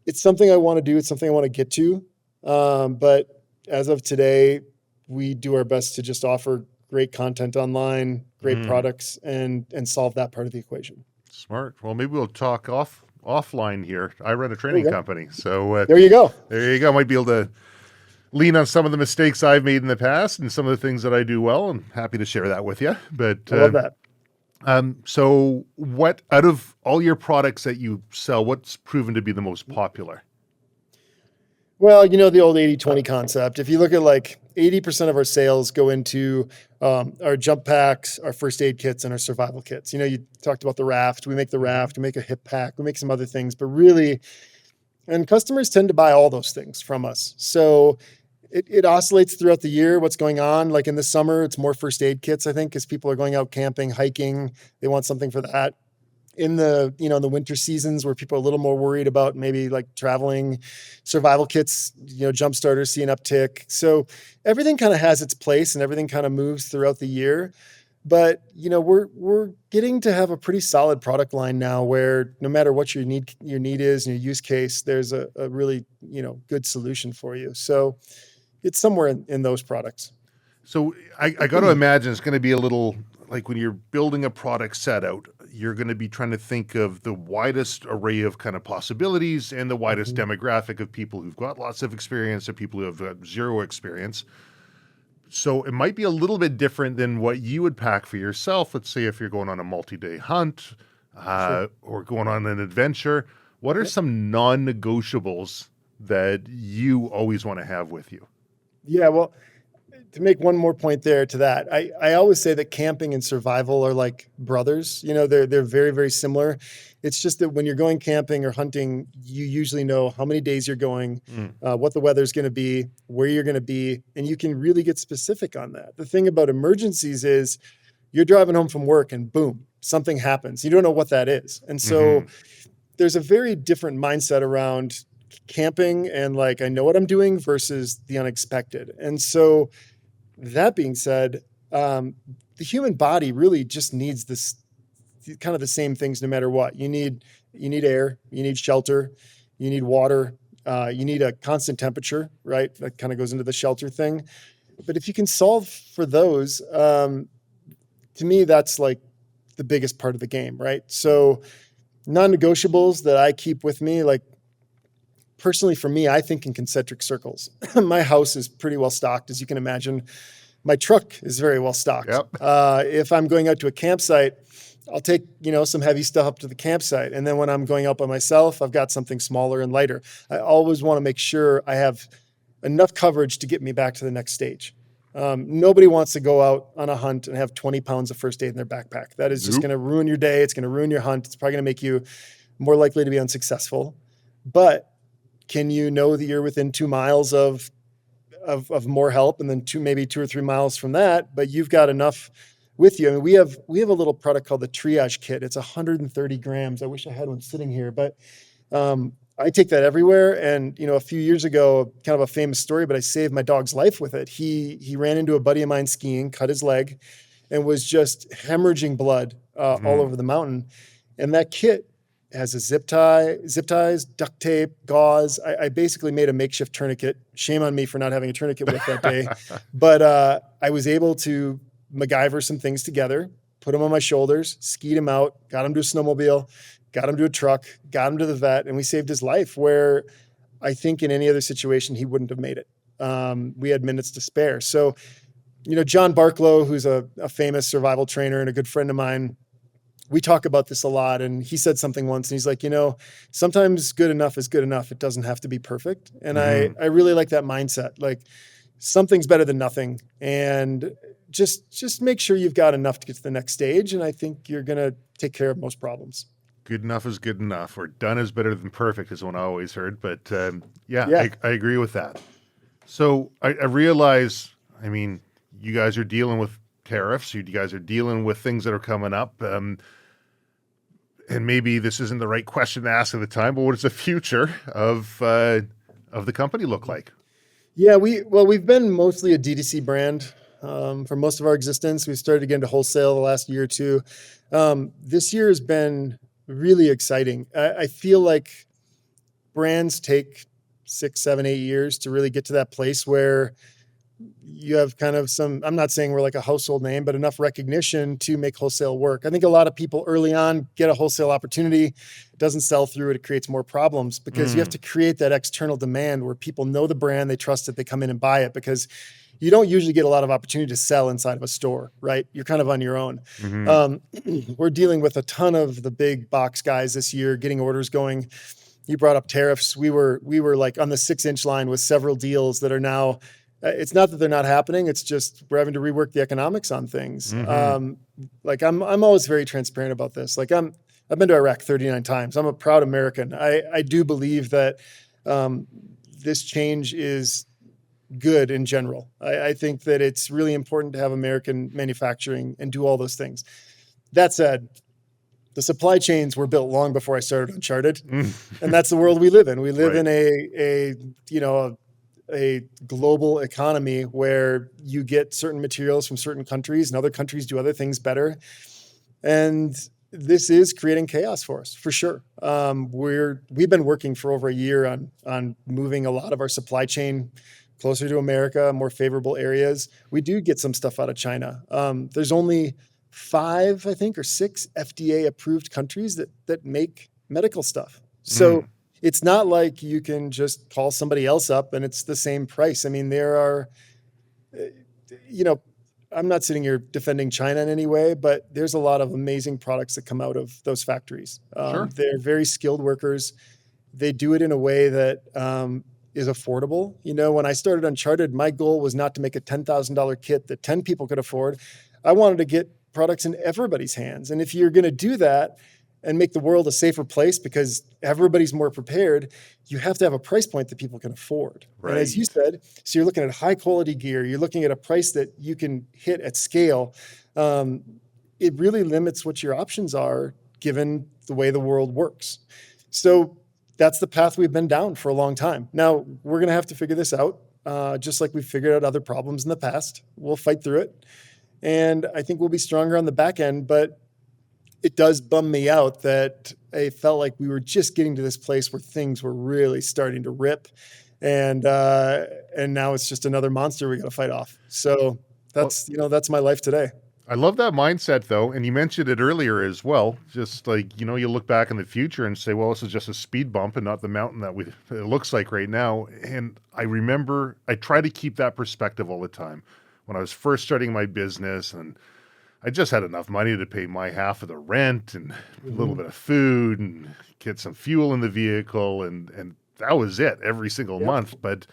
It's something I want to do. It's something I want to get to. But as of today, we do our best to just offer great content online, great products, and solve that part of the equation. Smart. Well, maybe we'll talk offline here. I run a training company. So there you go. There you go. Might be able to lean on some of the mistakes I've made in the past and some of the things that I do well. I'm happy to share that with you. But I love that. So what, out of all your products that you sell, what's proven to be the most popular? Well, the old 80-20 concept. If you look at like 80% of our sales go into our jump packs, our first aid kits, and our survival kits. You talked about the raft. We make the raft, we make a hip pack, we make some other things, but really, and customers tend to buy all those things from us. So it oscillates throughout the year, what's going on. Like in the summer, it's more first aid kits, I think, because people are going out camping, hiking. They want something for that. In the, the winter seasons where people are a little more worried about maybe like traveling, survival kits, jump starters see an uptick. So everything kind of has its place and everything kind of moves throughout the year. But, we're getting to have a pretty solid product line now where no matter what your need is and your use case, there's a really, good solution for you. So it's somewhere in those products. So I got to imagine it's going to be a little like when you're building a product set out, you're going to be trying to think of the widest array of kind of possibilities and the widest demographic of people who've got lots of experience or people who have got zero experience. So it might be a little bit different than what you would pack for yourself. Let's say if you're going on a multi-day hunt or going on an adventure, what are some non-negotiables that you always want to have with you? Yeah, well, to make one more point there to that, I always say that camping and survival are like brothers. They're very, very similar. It's just that when you're going camping or hunting, you usually know how many days you're going, what the weather's going to be, where you're going to be, and you can really get specific on that. The thing about emergencies is you're driving home from work and boom, something happens. You don't know what that is. And so there's a very different mindset around camping and like, I know what I'm doing versus the unexpected. And so that being said, the human body really just needs this kind of the same things no matter what. You need air, you need shelter, you need water, you need a constant temperature, right? That kind of goes into the shelter thing. But if you can solve for those, to me, that's like the biggest part of the game, right? So non-negotiables that I keep with me, like personally for me, I think in concentric circles. My house is pretty well stocked, as you can imagine. My truck is very well stocked. Yep. If I'm going out to a campsite, I'll take, some heavy stuff up to the campsite. And then when I'm going out by myself, I've got something smaller and lighter. I always want to make sure I have enough coverage to get me back to the next stage. Nobody wants to go out on a hunt and have 20 pounds of first aid in their backpack. That is just going to ruin your day. It's going to ruin your hunt. It's probably going to make you more likely to be unsuccessful. But can you know that you're within 2 miles of more help, and then maybe 2 or 3 miles from that, but you've got enough with you? I mean, we have a little product called the Triage Kit. It's 130 grams. I wish I had one sitting here, but I take that everywhere. And a few years ago, kind of a famous story, but I saved my dog's life with it. He ran into a buddy of mine skiing, cut his leg, and was just hemorrhaging blood all over the mountain. And that kit has a zip ties, duct tape, gauze. I basically made a makeshift tourniquet. Shame on me for not having a tourniquet with that day. But I was able to MacGyver some things together, put them on my shoulders, skied him out, got him to a snowmobile, got him to a truck, got him to the vet, and we saved his life, where I think in any other situation, he wouldn't have made it. We had minutes to spare. So, John Barklow, who's a famous survival trainer and a good friend of mine, we talk about this a lot, and he said something once, and he's like, sometimes good enough is good enough. It doesn't have to be perfect. And I really like that mindset. Like, something's better than nothing. And just make sure you've got enough to get to the next stage. And I think you're going to take care of most problems. good enough is good enough, or done is better than perfect is one I always heard. But Yeah. I agree with that. So I realize, I mean, you guys are dealing with tariffs. You guys are dealing with things that are coming up. And maybe this isn't the right question to ask at the time, but what does the future of the company look like? Yeah, we've been mostly a DTC brand for most of our existence. We've started to get into wholesale the last year or two. This year has been really exciting. I feel like brands take 6, 7, 8 years to really get to that place where you have kind of some, I'm not saying we're like a household name, but enough recognition to make wholesale work. I think a lot of people early on get a wholesale opportunity, it doesn't sell through, it creates more problems because you have to create that external demand where people know the brand, they trust it, they come in and buy it, because you don't usually get a lot of opportunity to sell inside of a store, right? You're kind of on your own. We're dealing with a ton of the big box guys this year, getting orders going. You brought up tariffs. We were like on the 6-inch line with several deals that are now, it's not that they're not happening. It's just we're having to rework the economics on things. Like I'm always very transparent about this. Like I've been to Iraq 39 times. I'm a proud American. I do believe that this change is good in general. I think that it's really important to have American manufacturing and do all those things. That said, the supply chains were built long before I started Uncharted, and that's the world we live in. We live in a global economy where you get certain materials from certain countries and other countries do other things better. And this is creating chaos for us, for sure. We've been working for over a year on moving a lot of our supply chain closer to America, more favorable areas. We do get some stuff out of China. There's only 5, I think, or 6 FDA approved countries that make medical stuff. So it's not like you can just call somebody else up and it's the same price. I mean, there are, I'm not sitting here defending China in any way, but there's a lot of amazing products that come out of those factories. They're very skilled workers. They do it in a way that is affordable. When I started Uncharted, my goal was not to make a $10,000 kit that 10 people could afford. I wanted to get products in everybody's hands. And if you're going to do that and make the world a safer place because everybody's more prepared, you have to have a price point that people can afford. Right. And as you said, so you're looking at high quality gear, you're looking at a price that you can hit at scale. It really limits what your options are given the way the world works. So that's the path we've been down for a long time. Now we're going to have to figure this out. Just like we've figured out other problems in the past. We'll fight through it. And I think we'll be stronger on the back end, but it does bum me out that I felt like we were just getting to this place where things were really starting to rip. And now it's just another monster we got to fight off. So that's my life today. I love that mindset though. And you mentioned it earlier as well. Just like, you look back in the future and say, well, this is just a speed bump and not the mountain that it looks like right now. And I remember I try to keep that perspective all the time. When I was first starting my business and I just had enough money to pay my half of the rent and a little bit of food and get some fuel in the vehicle. And that was it every single month. But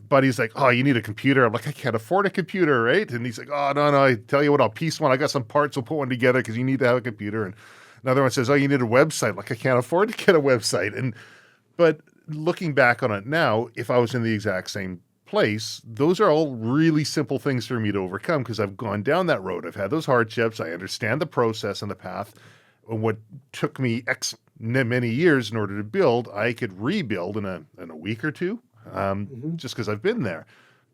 buddy's like, oh, you need a computer. I'm like, I can't afford a computer, right? And he's like, oh, no, I tell you what, I'll piece one. I got some parts. We'll put one together because you need to have a computer. And another one says, oh, you need a website. I'm like, I can't afford to get a website. But looking back on it now, if I was in the exact same place, those are all really simple things for me to overcome because I've gone down that road. I've had those hardships. I understand the process and the path. And what took me many years in order to build, I could rebuild in a week or two, just because I've been there.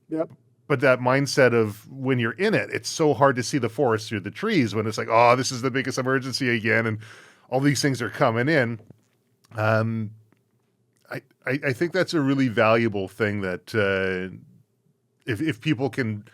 Yep. But that mindset of when you're in it, it's so hard to see the forest through the trees when it's like, oh, this is the biggest emergency again, and all these things are coming in. I think that's a really valuable thing that if people can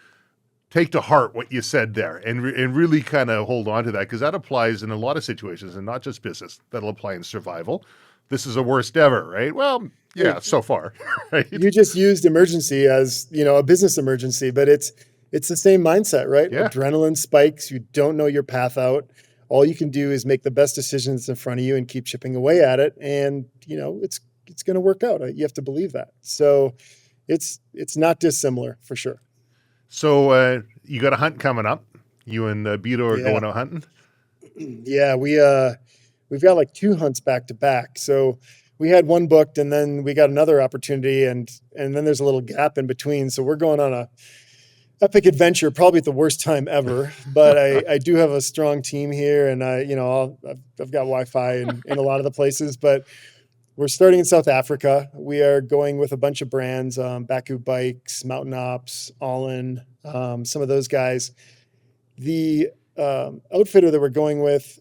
take to heart what you said there and really kind of hold on to that, because that applies in a lot of situations and not just business. That'll apply in survival. This is a worst ever, right? Well, yeah, so far. Right? You just used emergency as, a business emergency, but it's the same mindset, right? Yeah. Adrenaline spikes. You don't know your path out. All you can do is make the best decisions in front of you and keep chipping away at it. And, it's going to work out. You have to believe that. So it's not dissimilar for sure. So you got a hunt coming up. You and Beto are going out hunting? Yeah, we've got like 2 hunts back to back. So we had one booked, and then we got another opportunity, and then there's a little gap in between. So we're going on a epic adventure, probably at the worst time ever. But I do have a strong team here, and I've got Wi-Fi in a lot of the places. But we're starting in South Africa. We are going with a bunch of brands, Baku Bikes, Mountain Ops, Allin, some of those guys. The outfitter that we're going with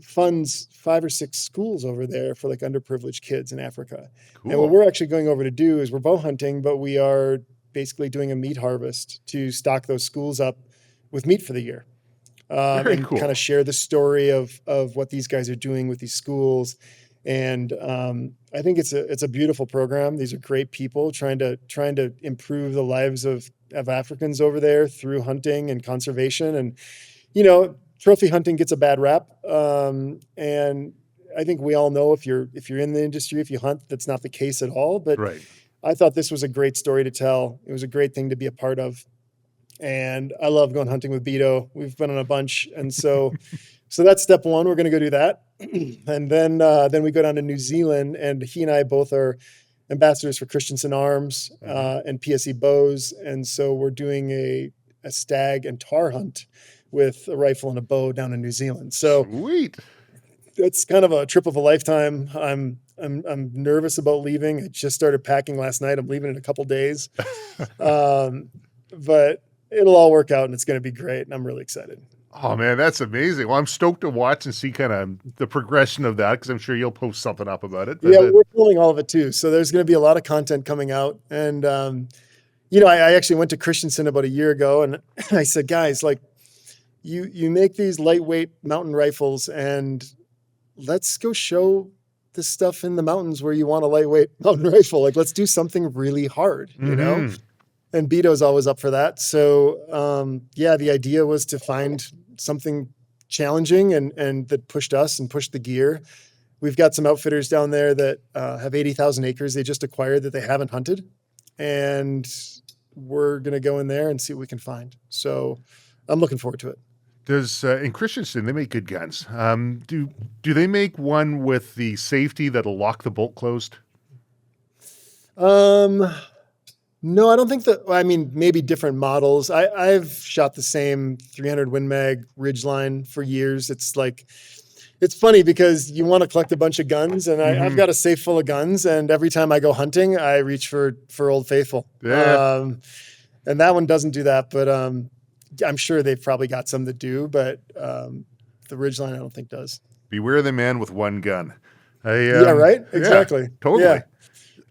funds 5 or 6 schools over there for like underprivileged kids in Africa. Cool. And what we're actually going over to do is we're bow hunting, but we are basically doing a meat harvest to stock those schools up with meat for the year. Very and cool. kind of share the story of what these guys are doing with these schools. And I think it's a beautiful program. These are great people trying to improve the lives of Africans over there through hunting and conservation. And, trophy hunting gets a bad rap. And I think we all know if you're in the industry, if you hunt, that's not the case at all. But Right. I thought this was a great story to tell. It was a great thing to be a part of. And I love going hunting with Beto. We've been on a bunch. And so that's step one. We're going to go do that. And then we go down to New Zealand, and he and I both are ambassadors for Christensen Arms and PSE bows. And so we're doing a stag and tar hunt with a rifle and a bow down in New Zealand. So Sweet. it's kind of a trip of a lifetime. I'm nervous about leaving. I just started packing last night. I'm leaving in a couple days. But it'll all work out, and it's going to be great. And I'm really excited. Oh man, that's amazing. Well, I'm stoked to watch and see kind of the progression of that, because I'm sure you'll post something up about it. Yeah, we're filming all of it too. So there's going to be a lot of content coming out. And, I actually went to Christensen about a year ago, and I said, guys, like you make these lightweight mountain rifles, and let's go show this stuff in the mountains where you want a lightweight mountain rifle. Like, let's do something really hard, you know? And Beto's always up for that. So, the idea was to find something challenging and that pushed us and pushed the gear. We've got some outfitters down there that have 80,000 acres they just acquired that they haven't hunted. And we're going to go in there and see what we can find. So I'm looking forward to it. Does in Christensen, they make good guns. Do they make one with the safety that'll lock the bolt closed? No, I don't think that. I mean, maybe different models. I've shot the same 300 Win Mag Ridgeline for years. It's funny because you want to collect a bunch of guns, and I've got a safe full of guns, and every time I go hunting, I reach for Old Faithful. Yeah. And that one doesn't do that, but I'm sure they've probably got some that do, but the Ridgeline I don't think does. Beware the man with one gun. Yeah, right? Exactly. Yeah, totally.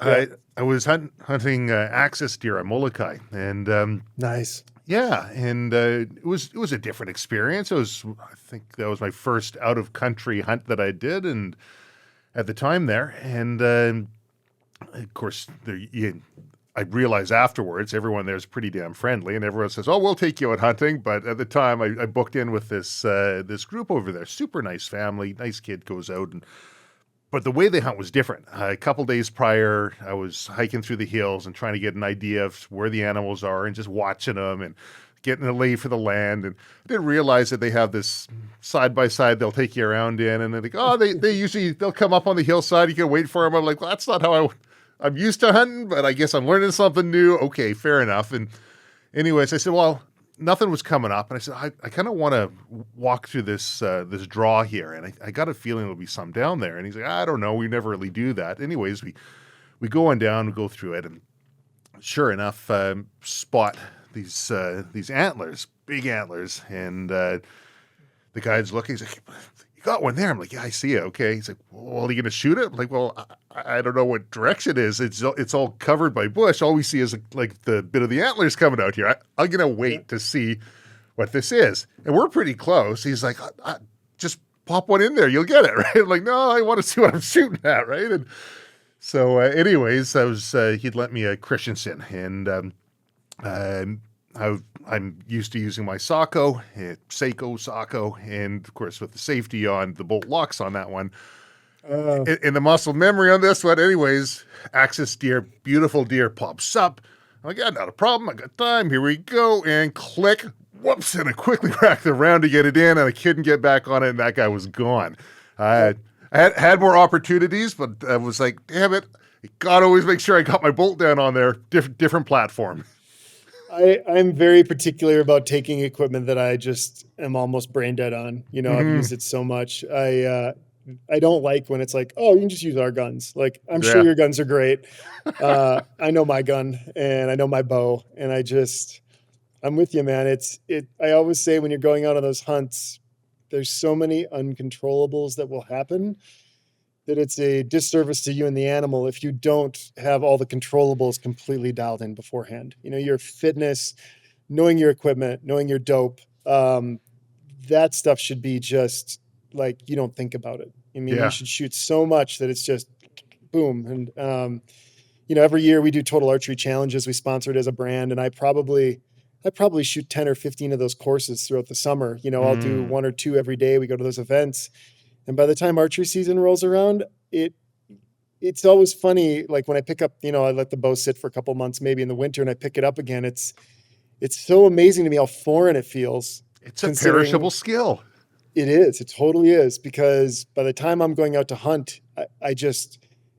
Yeah. I was hunting axis deer on Molokai, and Nice. yeah, and it was a different experience. I think that was my first out of country hunt that I did, and at the time there, and of course I realized afterwards everyone there is pretty damn friendly, and everyone says, "Oh, we'll take you out hunting." But at the time, I booked in with this group over there, super nice family, nice kid goes out and. But the way they hunt was different. A couple days prior, I was hiking through the hills and trying to get an idea of where the animals are and just watching them and getting a lay for the land. And I didn't realize that they have this side-by-side they'll take you around in. And they're like, oh, they'll come up on the hillside. You can wait for them. I'm like, well, that's not how I'm used to hunting, but I guess I'm learning something new. Okay, fair enough. And anyways, I said, well, nothing was coming up, and I said, I kind of want to walk through this draw here, and I got a feeling there'll be some down there. And he's like, I don't know, we never really do that. Anyways, we go on down, we go through it, and sure enough, spot these antlers, big antlers, and the guide's looking. He's like, you got one there? I'm like, yeah, I see it. Okay. He's like, well, are you going to shoot it? I'm like, well, I don't know what direction it is. It's all covered by bush. All we see is like the bit of the antlers coming out here. I'm going to wait to see what this is. And we're pretty close. He's like, just pop one in there. You'll get it, right? I'm like, no, I want to see what I'm shooting at, right? And so anyways, he'd lent me a Christensen, and I'm used to using my Seiko, Seiko, and of course with the safety on, the bolt locks on that one. In the muscle memory on this one, anyways, axis deer, beautiful deer pops up. I'm like, yeah, not a problem. I got time. Here we go. And click. whoops, and I quickly racked around to get it in, and I couldn't get back on it, and that guy was gone. I had more opportunities, but I was like, damn it, I gotta always make sure I got my bolt down on there. Different platform. I'm very particular about taking equipment that I just am almost brain dead on. I've used it so much. I don't like when it's like, oh, you can just use our guns. Like, I'm sure your guns are great. I know my gun and I know my bow, and I'm with you, man. I always say when you're going out on those hunts, there's so many uncontrollables that will happen that it's a disservice to you and the animal if you don't have all the controllables completely dialed in beforehand. Your fitness, knowing your equipment, knowing your dope, that stuff should be just like, you don't think about it. You should shoot so much that it's just boom. And, every year we do total archery challenges. We sponsor it as a brand. And I probably shoot 10 or 15 of those courses throughout the summer. I'll do 1 or 2 every day. We go to those events. And by the time archery season rolls around, it's always funny. Like when I pick up, I let the bow sit for a couple months, maybe in the winter, and I pick it up again. It's so amazing to me how foreign it feels. It's a perishable skill. It is. It totally is. Because by the time I'm going out to hunt,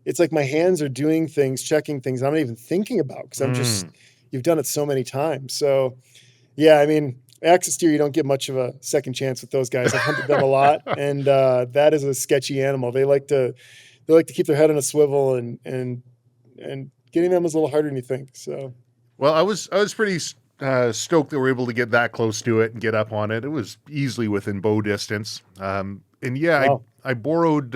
it's like my hands are doing things, checking things I'm not even thinking about because you've done it so many times. So yeah, axis deer, you don't get much of a second chance with those guys. I've hunted them a lot, and that is a sketchy animal. They like to keep their head on a swivel, and getting them is a little harder than you think. So, well, I was pretty stoked that we're able to get that close to it and get up on it. It was easily within bow distance. And yeah, wow. I borrowed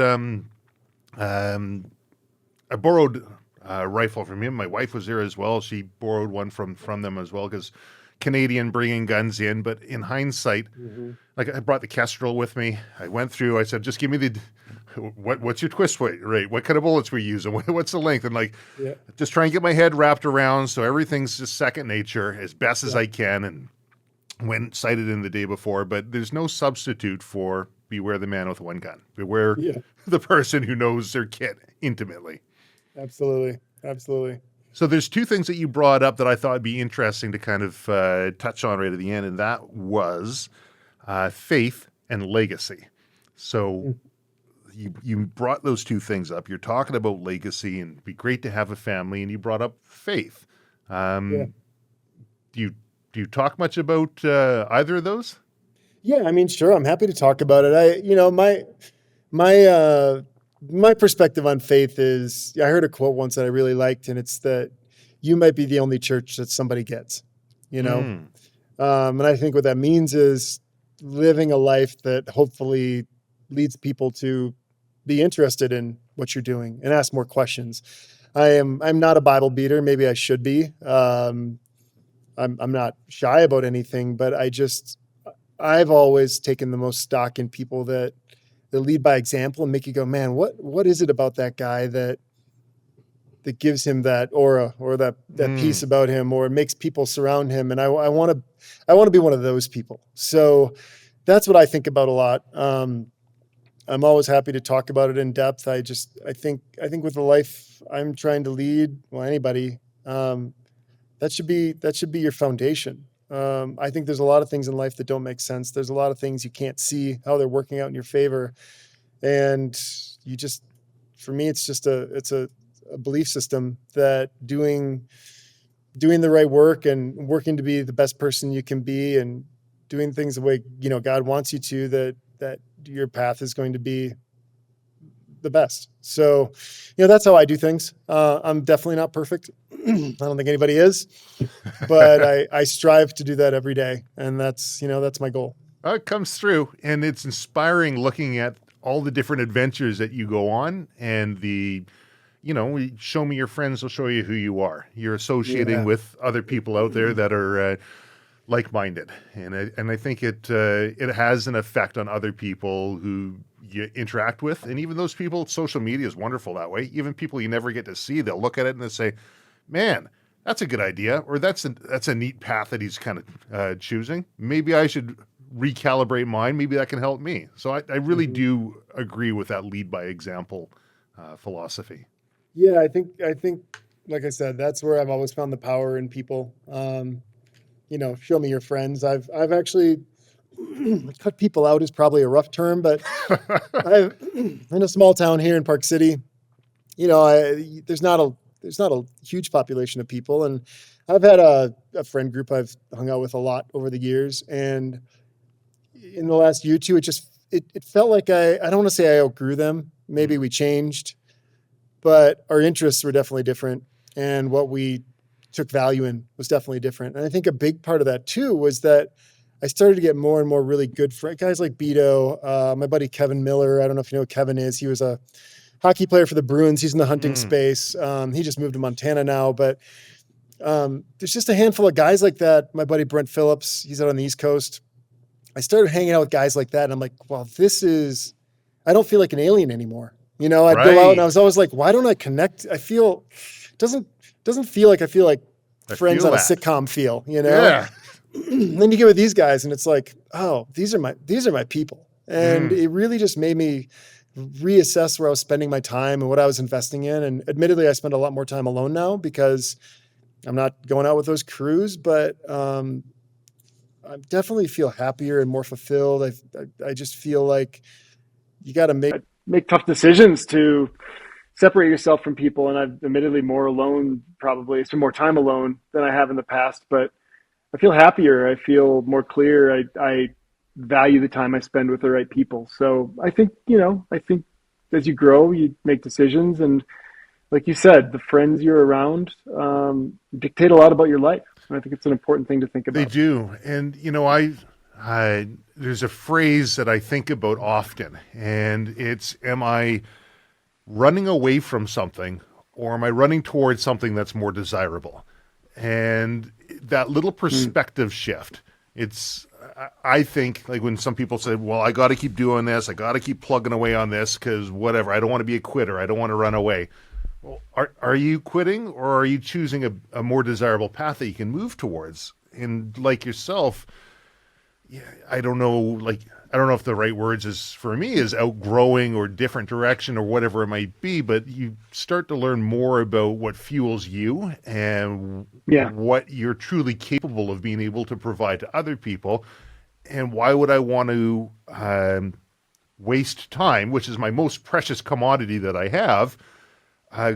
a rifle from him. My wife was there as well. She borrowed one from them as well because Canadian bringing guns in. But in hindsight, like I brought the Kestrel with me. I went through. I said, just give me what's your twist weight rate? What kind of bullets we're using? What's the length? And just try and get my head wrapped around so everything's just second nature as best as I can. And went sighted in the day before. But there's no substitute for beware the man with one gun. Beware the person who knows their kit intimately. Absolutely. So there's 2 things that you brought up that I thought would be interesting to kind of touch on right at the end, and that was faith and legacy. So you brought those 2 things up. You're talking about legacy and it'd be great to have a family, and you brought up faith. Do you talk much about either of those? Yeah, sure. I'm happy to talk about it. My perspective on faith is, I heard a quote once that I really liked, and it's that you might be the only church that somebody gets, and I think what that means is living a life that hopefully leads people to be interested in what you're doing and ask more questions. I'm not a Bible beater. Maybe I should be. I'm not shy about anything, but I've always taken the most stock in people that lead by example and make you go, man, what is it about that guy that gives him that aura or that piece about him, or makes people surround him? And I want to be one of those people. So that's what I think about a lot. I'm always happy to talk about it in depth. I think with the life I'm trying to lead, well, anybody, that should be your foundation. I think there's a lot of things in life that don't make sense. There's a lot of things you can't see how they're working out in your favor. And for me, it's a belief system that doing the right work and working to be the best person you can be and doing things the way, God wants you to, that your path is going to be the best. So, that's how I do things. I'm definitely not perfect. I don't think anybody is, but I strive to do that every day. And that's my goal. It comes through, and it's inspiring looking at all the different adventures that you go on, and show me your friends will show you who you are. You're associating with other people out there that are like-minded. And I think it has an effect on other people who you interact with. And even those people, social media is wonderful that way. Even people you never get to see, they'll look at it and they'll say, man, that's a good idea. Or that's a neat path that he's kind of choosing. Maybe I should recalibrate mine. Maybe that can help me. So I really do agree with that lead by example philosophy. Yeah, I think, like I said, that's where I've always found the power in people. show me your friends. I've actually cut people out is probably a rough term, but I'm in a small town here in Park City. There's not a huge population of people, and I've had a friend group I've hung out with a lot over the years, and in the last year or two, it felt like I don't want to say I outgrew them. Maybe we changed, but our interests were definitely different, and what we took value in was definitely different. And I think a big part of that too was that I started to get more and more really good friends, guys like Beto, my buddy Kevin Miller. I don't know if you know who Kevin is. He was a hockey player for the Bruins. He's in the hunting space. He just moved to Montana now, but there's just a handful of guys like that. My buddy Brent Phillips, he's out on the East Coast. I started hanging out with guys like that, and I'm like, well, I don't feel like an alien anymore. I'd go out and I was always like, why don't I connect? I feel, doesn't feel like I feel like friends on a sitcom feel, Yeah. And then you get with these guys and it's like, oh, these are my people. And it really just made me reassess where I was spending my time and what I was investing in. And admittedly, I spend a lot more time alone now because I'm not going out with those crews, but I definitely feel happier and more fulfilled. I just feel like you got to make tough decisions to separate yourself from people. And I've admittedly more alone, probably spend more time alone than I have in the past, but I feel happier. I feel more clear. I value the time I spend with the right people. So I think as you grow, you make decisions. And like you said, the friends you're around dictate a lot about your life. And I think it's an important thing to think about. They do. And, there's a phrase that I think about often, and it's, am I running away from something or am I running towards something that's more desirable? And that little perspective shift, I think, like when some people say, well, I got to keep doing this, I got to keep plugging away on this because whatever, I don't want to be a quitter, I don't want to run away. Well, are you quitting, or are you choosing a more desirable path that you can move towards? And like yourself, I don't know if the right words for me is outgrowing or different direction or whatever it might be, but you start to learn more about what fuels you and what you're truly capable of being able to provide to other people. And why would I want to waste time, which is my most precious commodity that I have,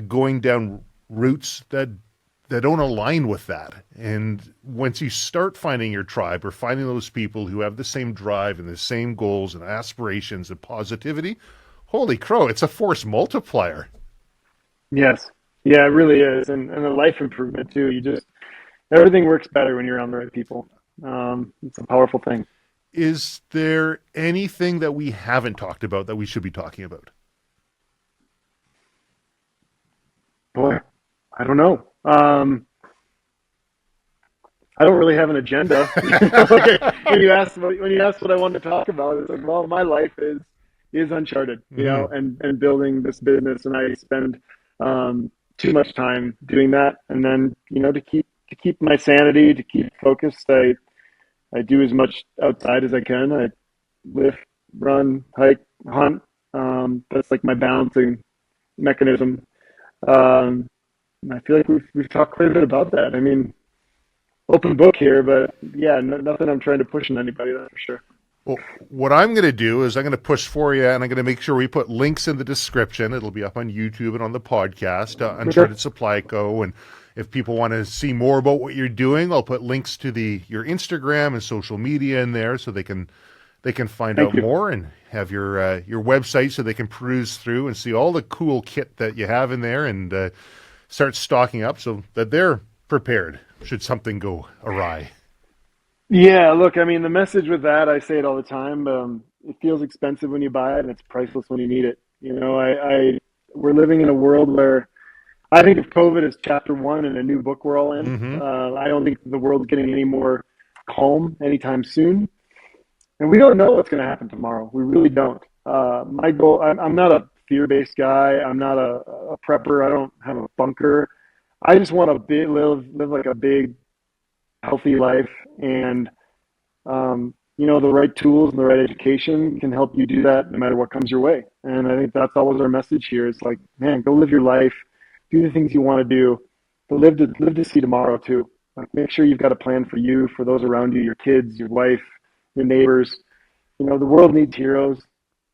going down routes that don't align with that. And once you start finding your tribe or finding those people who have the same drive and the same goals and aspirations and positivity, holy crow, it's a force multiplier. Yes. Yeah, it really is. And a life improvement too. Everything works better when you're around the right people. It's a powerful thing. Is there anything that we haven't talked about that we should be talking about? Boy, I don't know. I don't really have an agenda. When you ask what I want to talk about, it's like, well, my life is Uncharted, and building this business, and I spend too much time doing that. And then, to keep my sanity, to keep focused, I do as much outside as I can. I lift, run, hike, hunt. That's like my balancing mechanism. I feel like we've talked quite a bit about that. I mean, open book here, but nothing I'm trying to push on anybody, that's for sure. Well, what I'm going to do is I'm going to push for you, and I'm going to make sure we put links in the description. It'll be up on YouTube and on the podcast, Uncharted Supply Co. And if people want to see more about what you're doing, I'll put links to your Instagram and social media in there so they can find out more, and have your website so they can peruse through and see all the cool kit that you have in there, and start stocking up so that they're prepared should something go awry. Yeah, look, I mean, the message with that, I say it all the time. It feels expensive when you buy it, and it's priceless when you need it. We're living in a world where I think of COVID as chapter 1 in a new book we're all in. Mm-hmm. I don't think the world's getting any more calm anytime soon. And we don't know what's going to happen tomorrow. We really don't. My goal, I'm not a fear-based guy. I'm not a prepper. I don't have a bunker. I just want to live like a big, healthy life. And, the right tools and the right education can help you do that no matter what comes your way. And I think that's always our message here. It's like, man, go live your life. Do the things you want to do. But live to see tomorrow too. Like, make sure you've got a plan for you, for those around you, your kids, your wife, your neighbors. You know, the world needs heroes.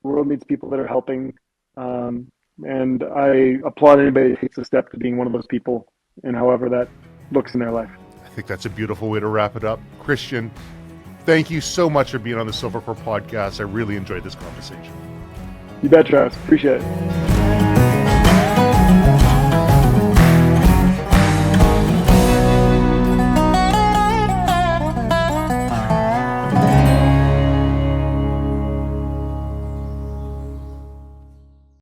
The world needs people that are helping. And I applaud anybody that takes a step to being one of those people, and however that looks in their life. I think that's a beautiful way to wrap it up. Christian, thank you so much for being on the Silvercore podcast. I really enjoyed this conversation. You bet, Travis. Appreciate it.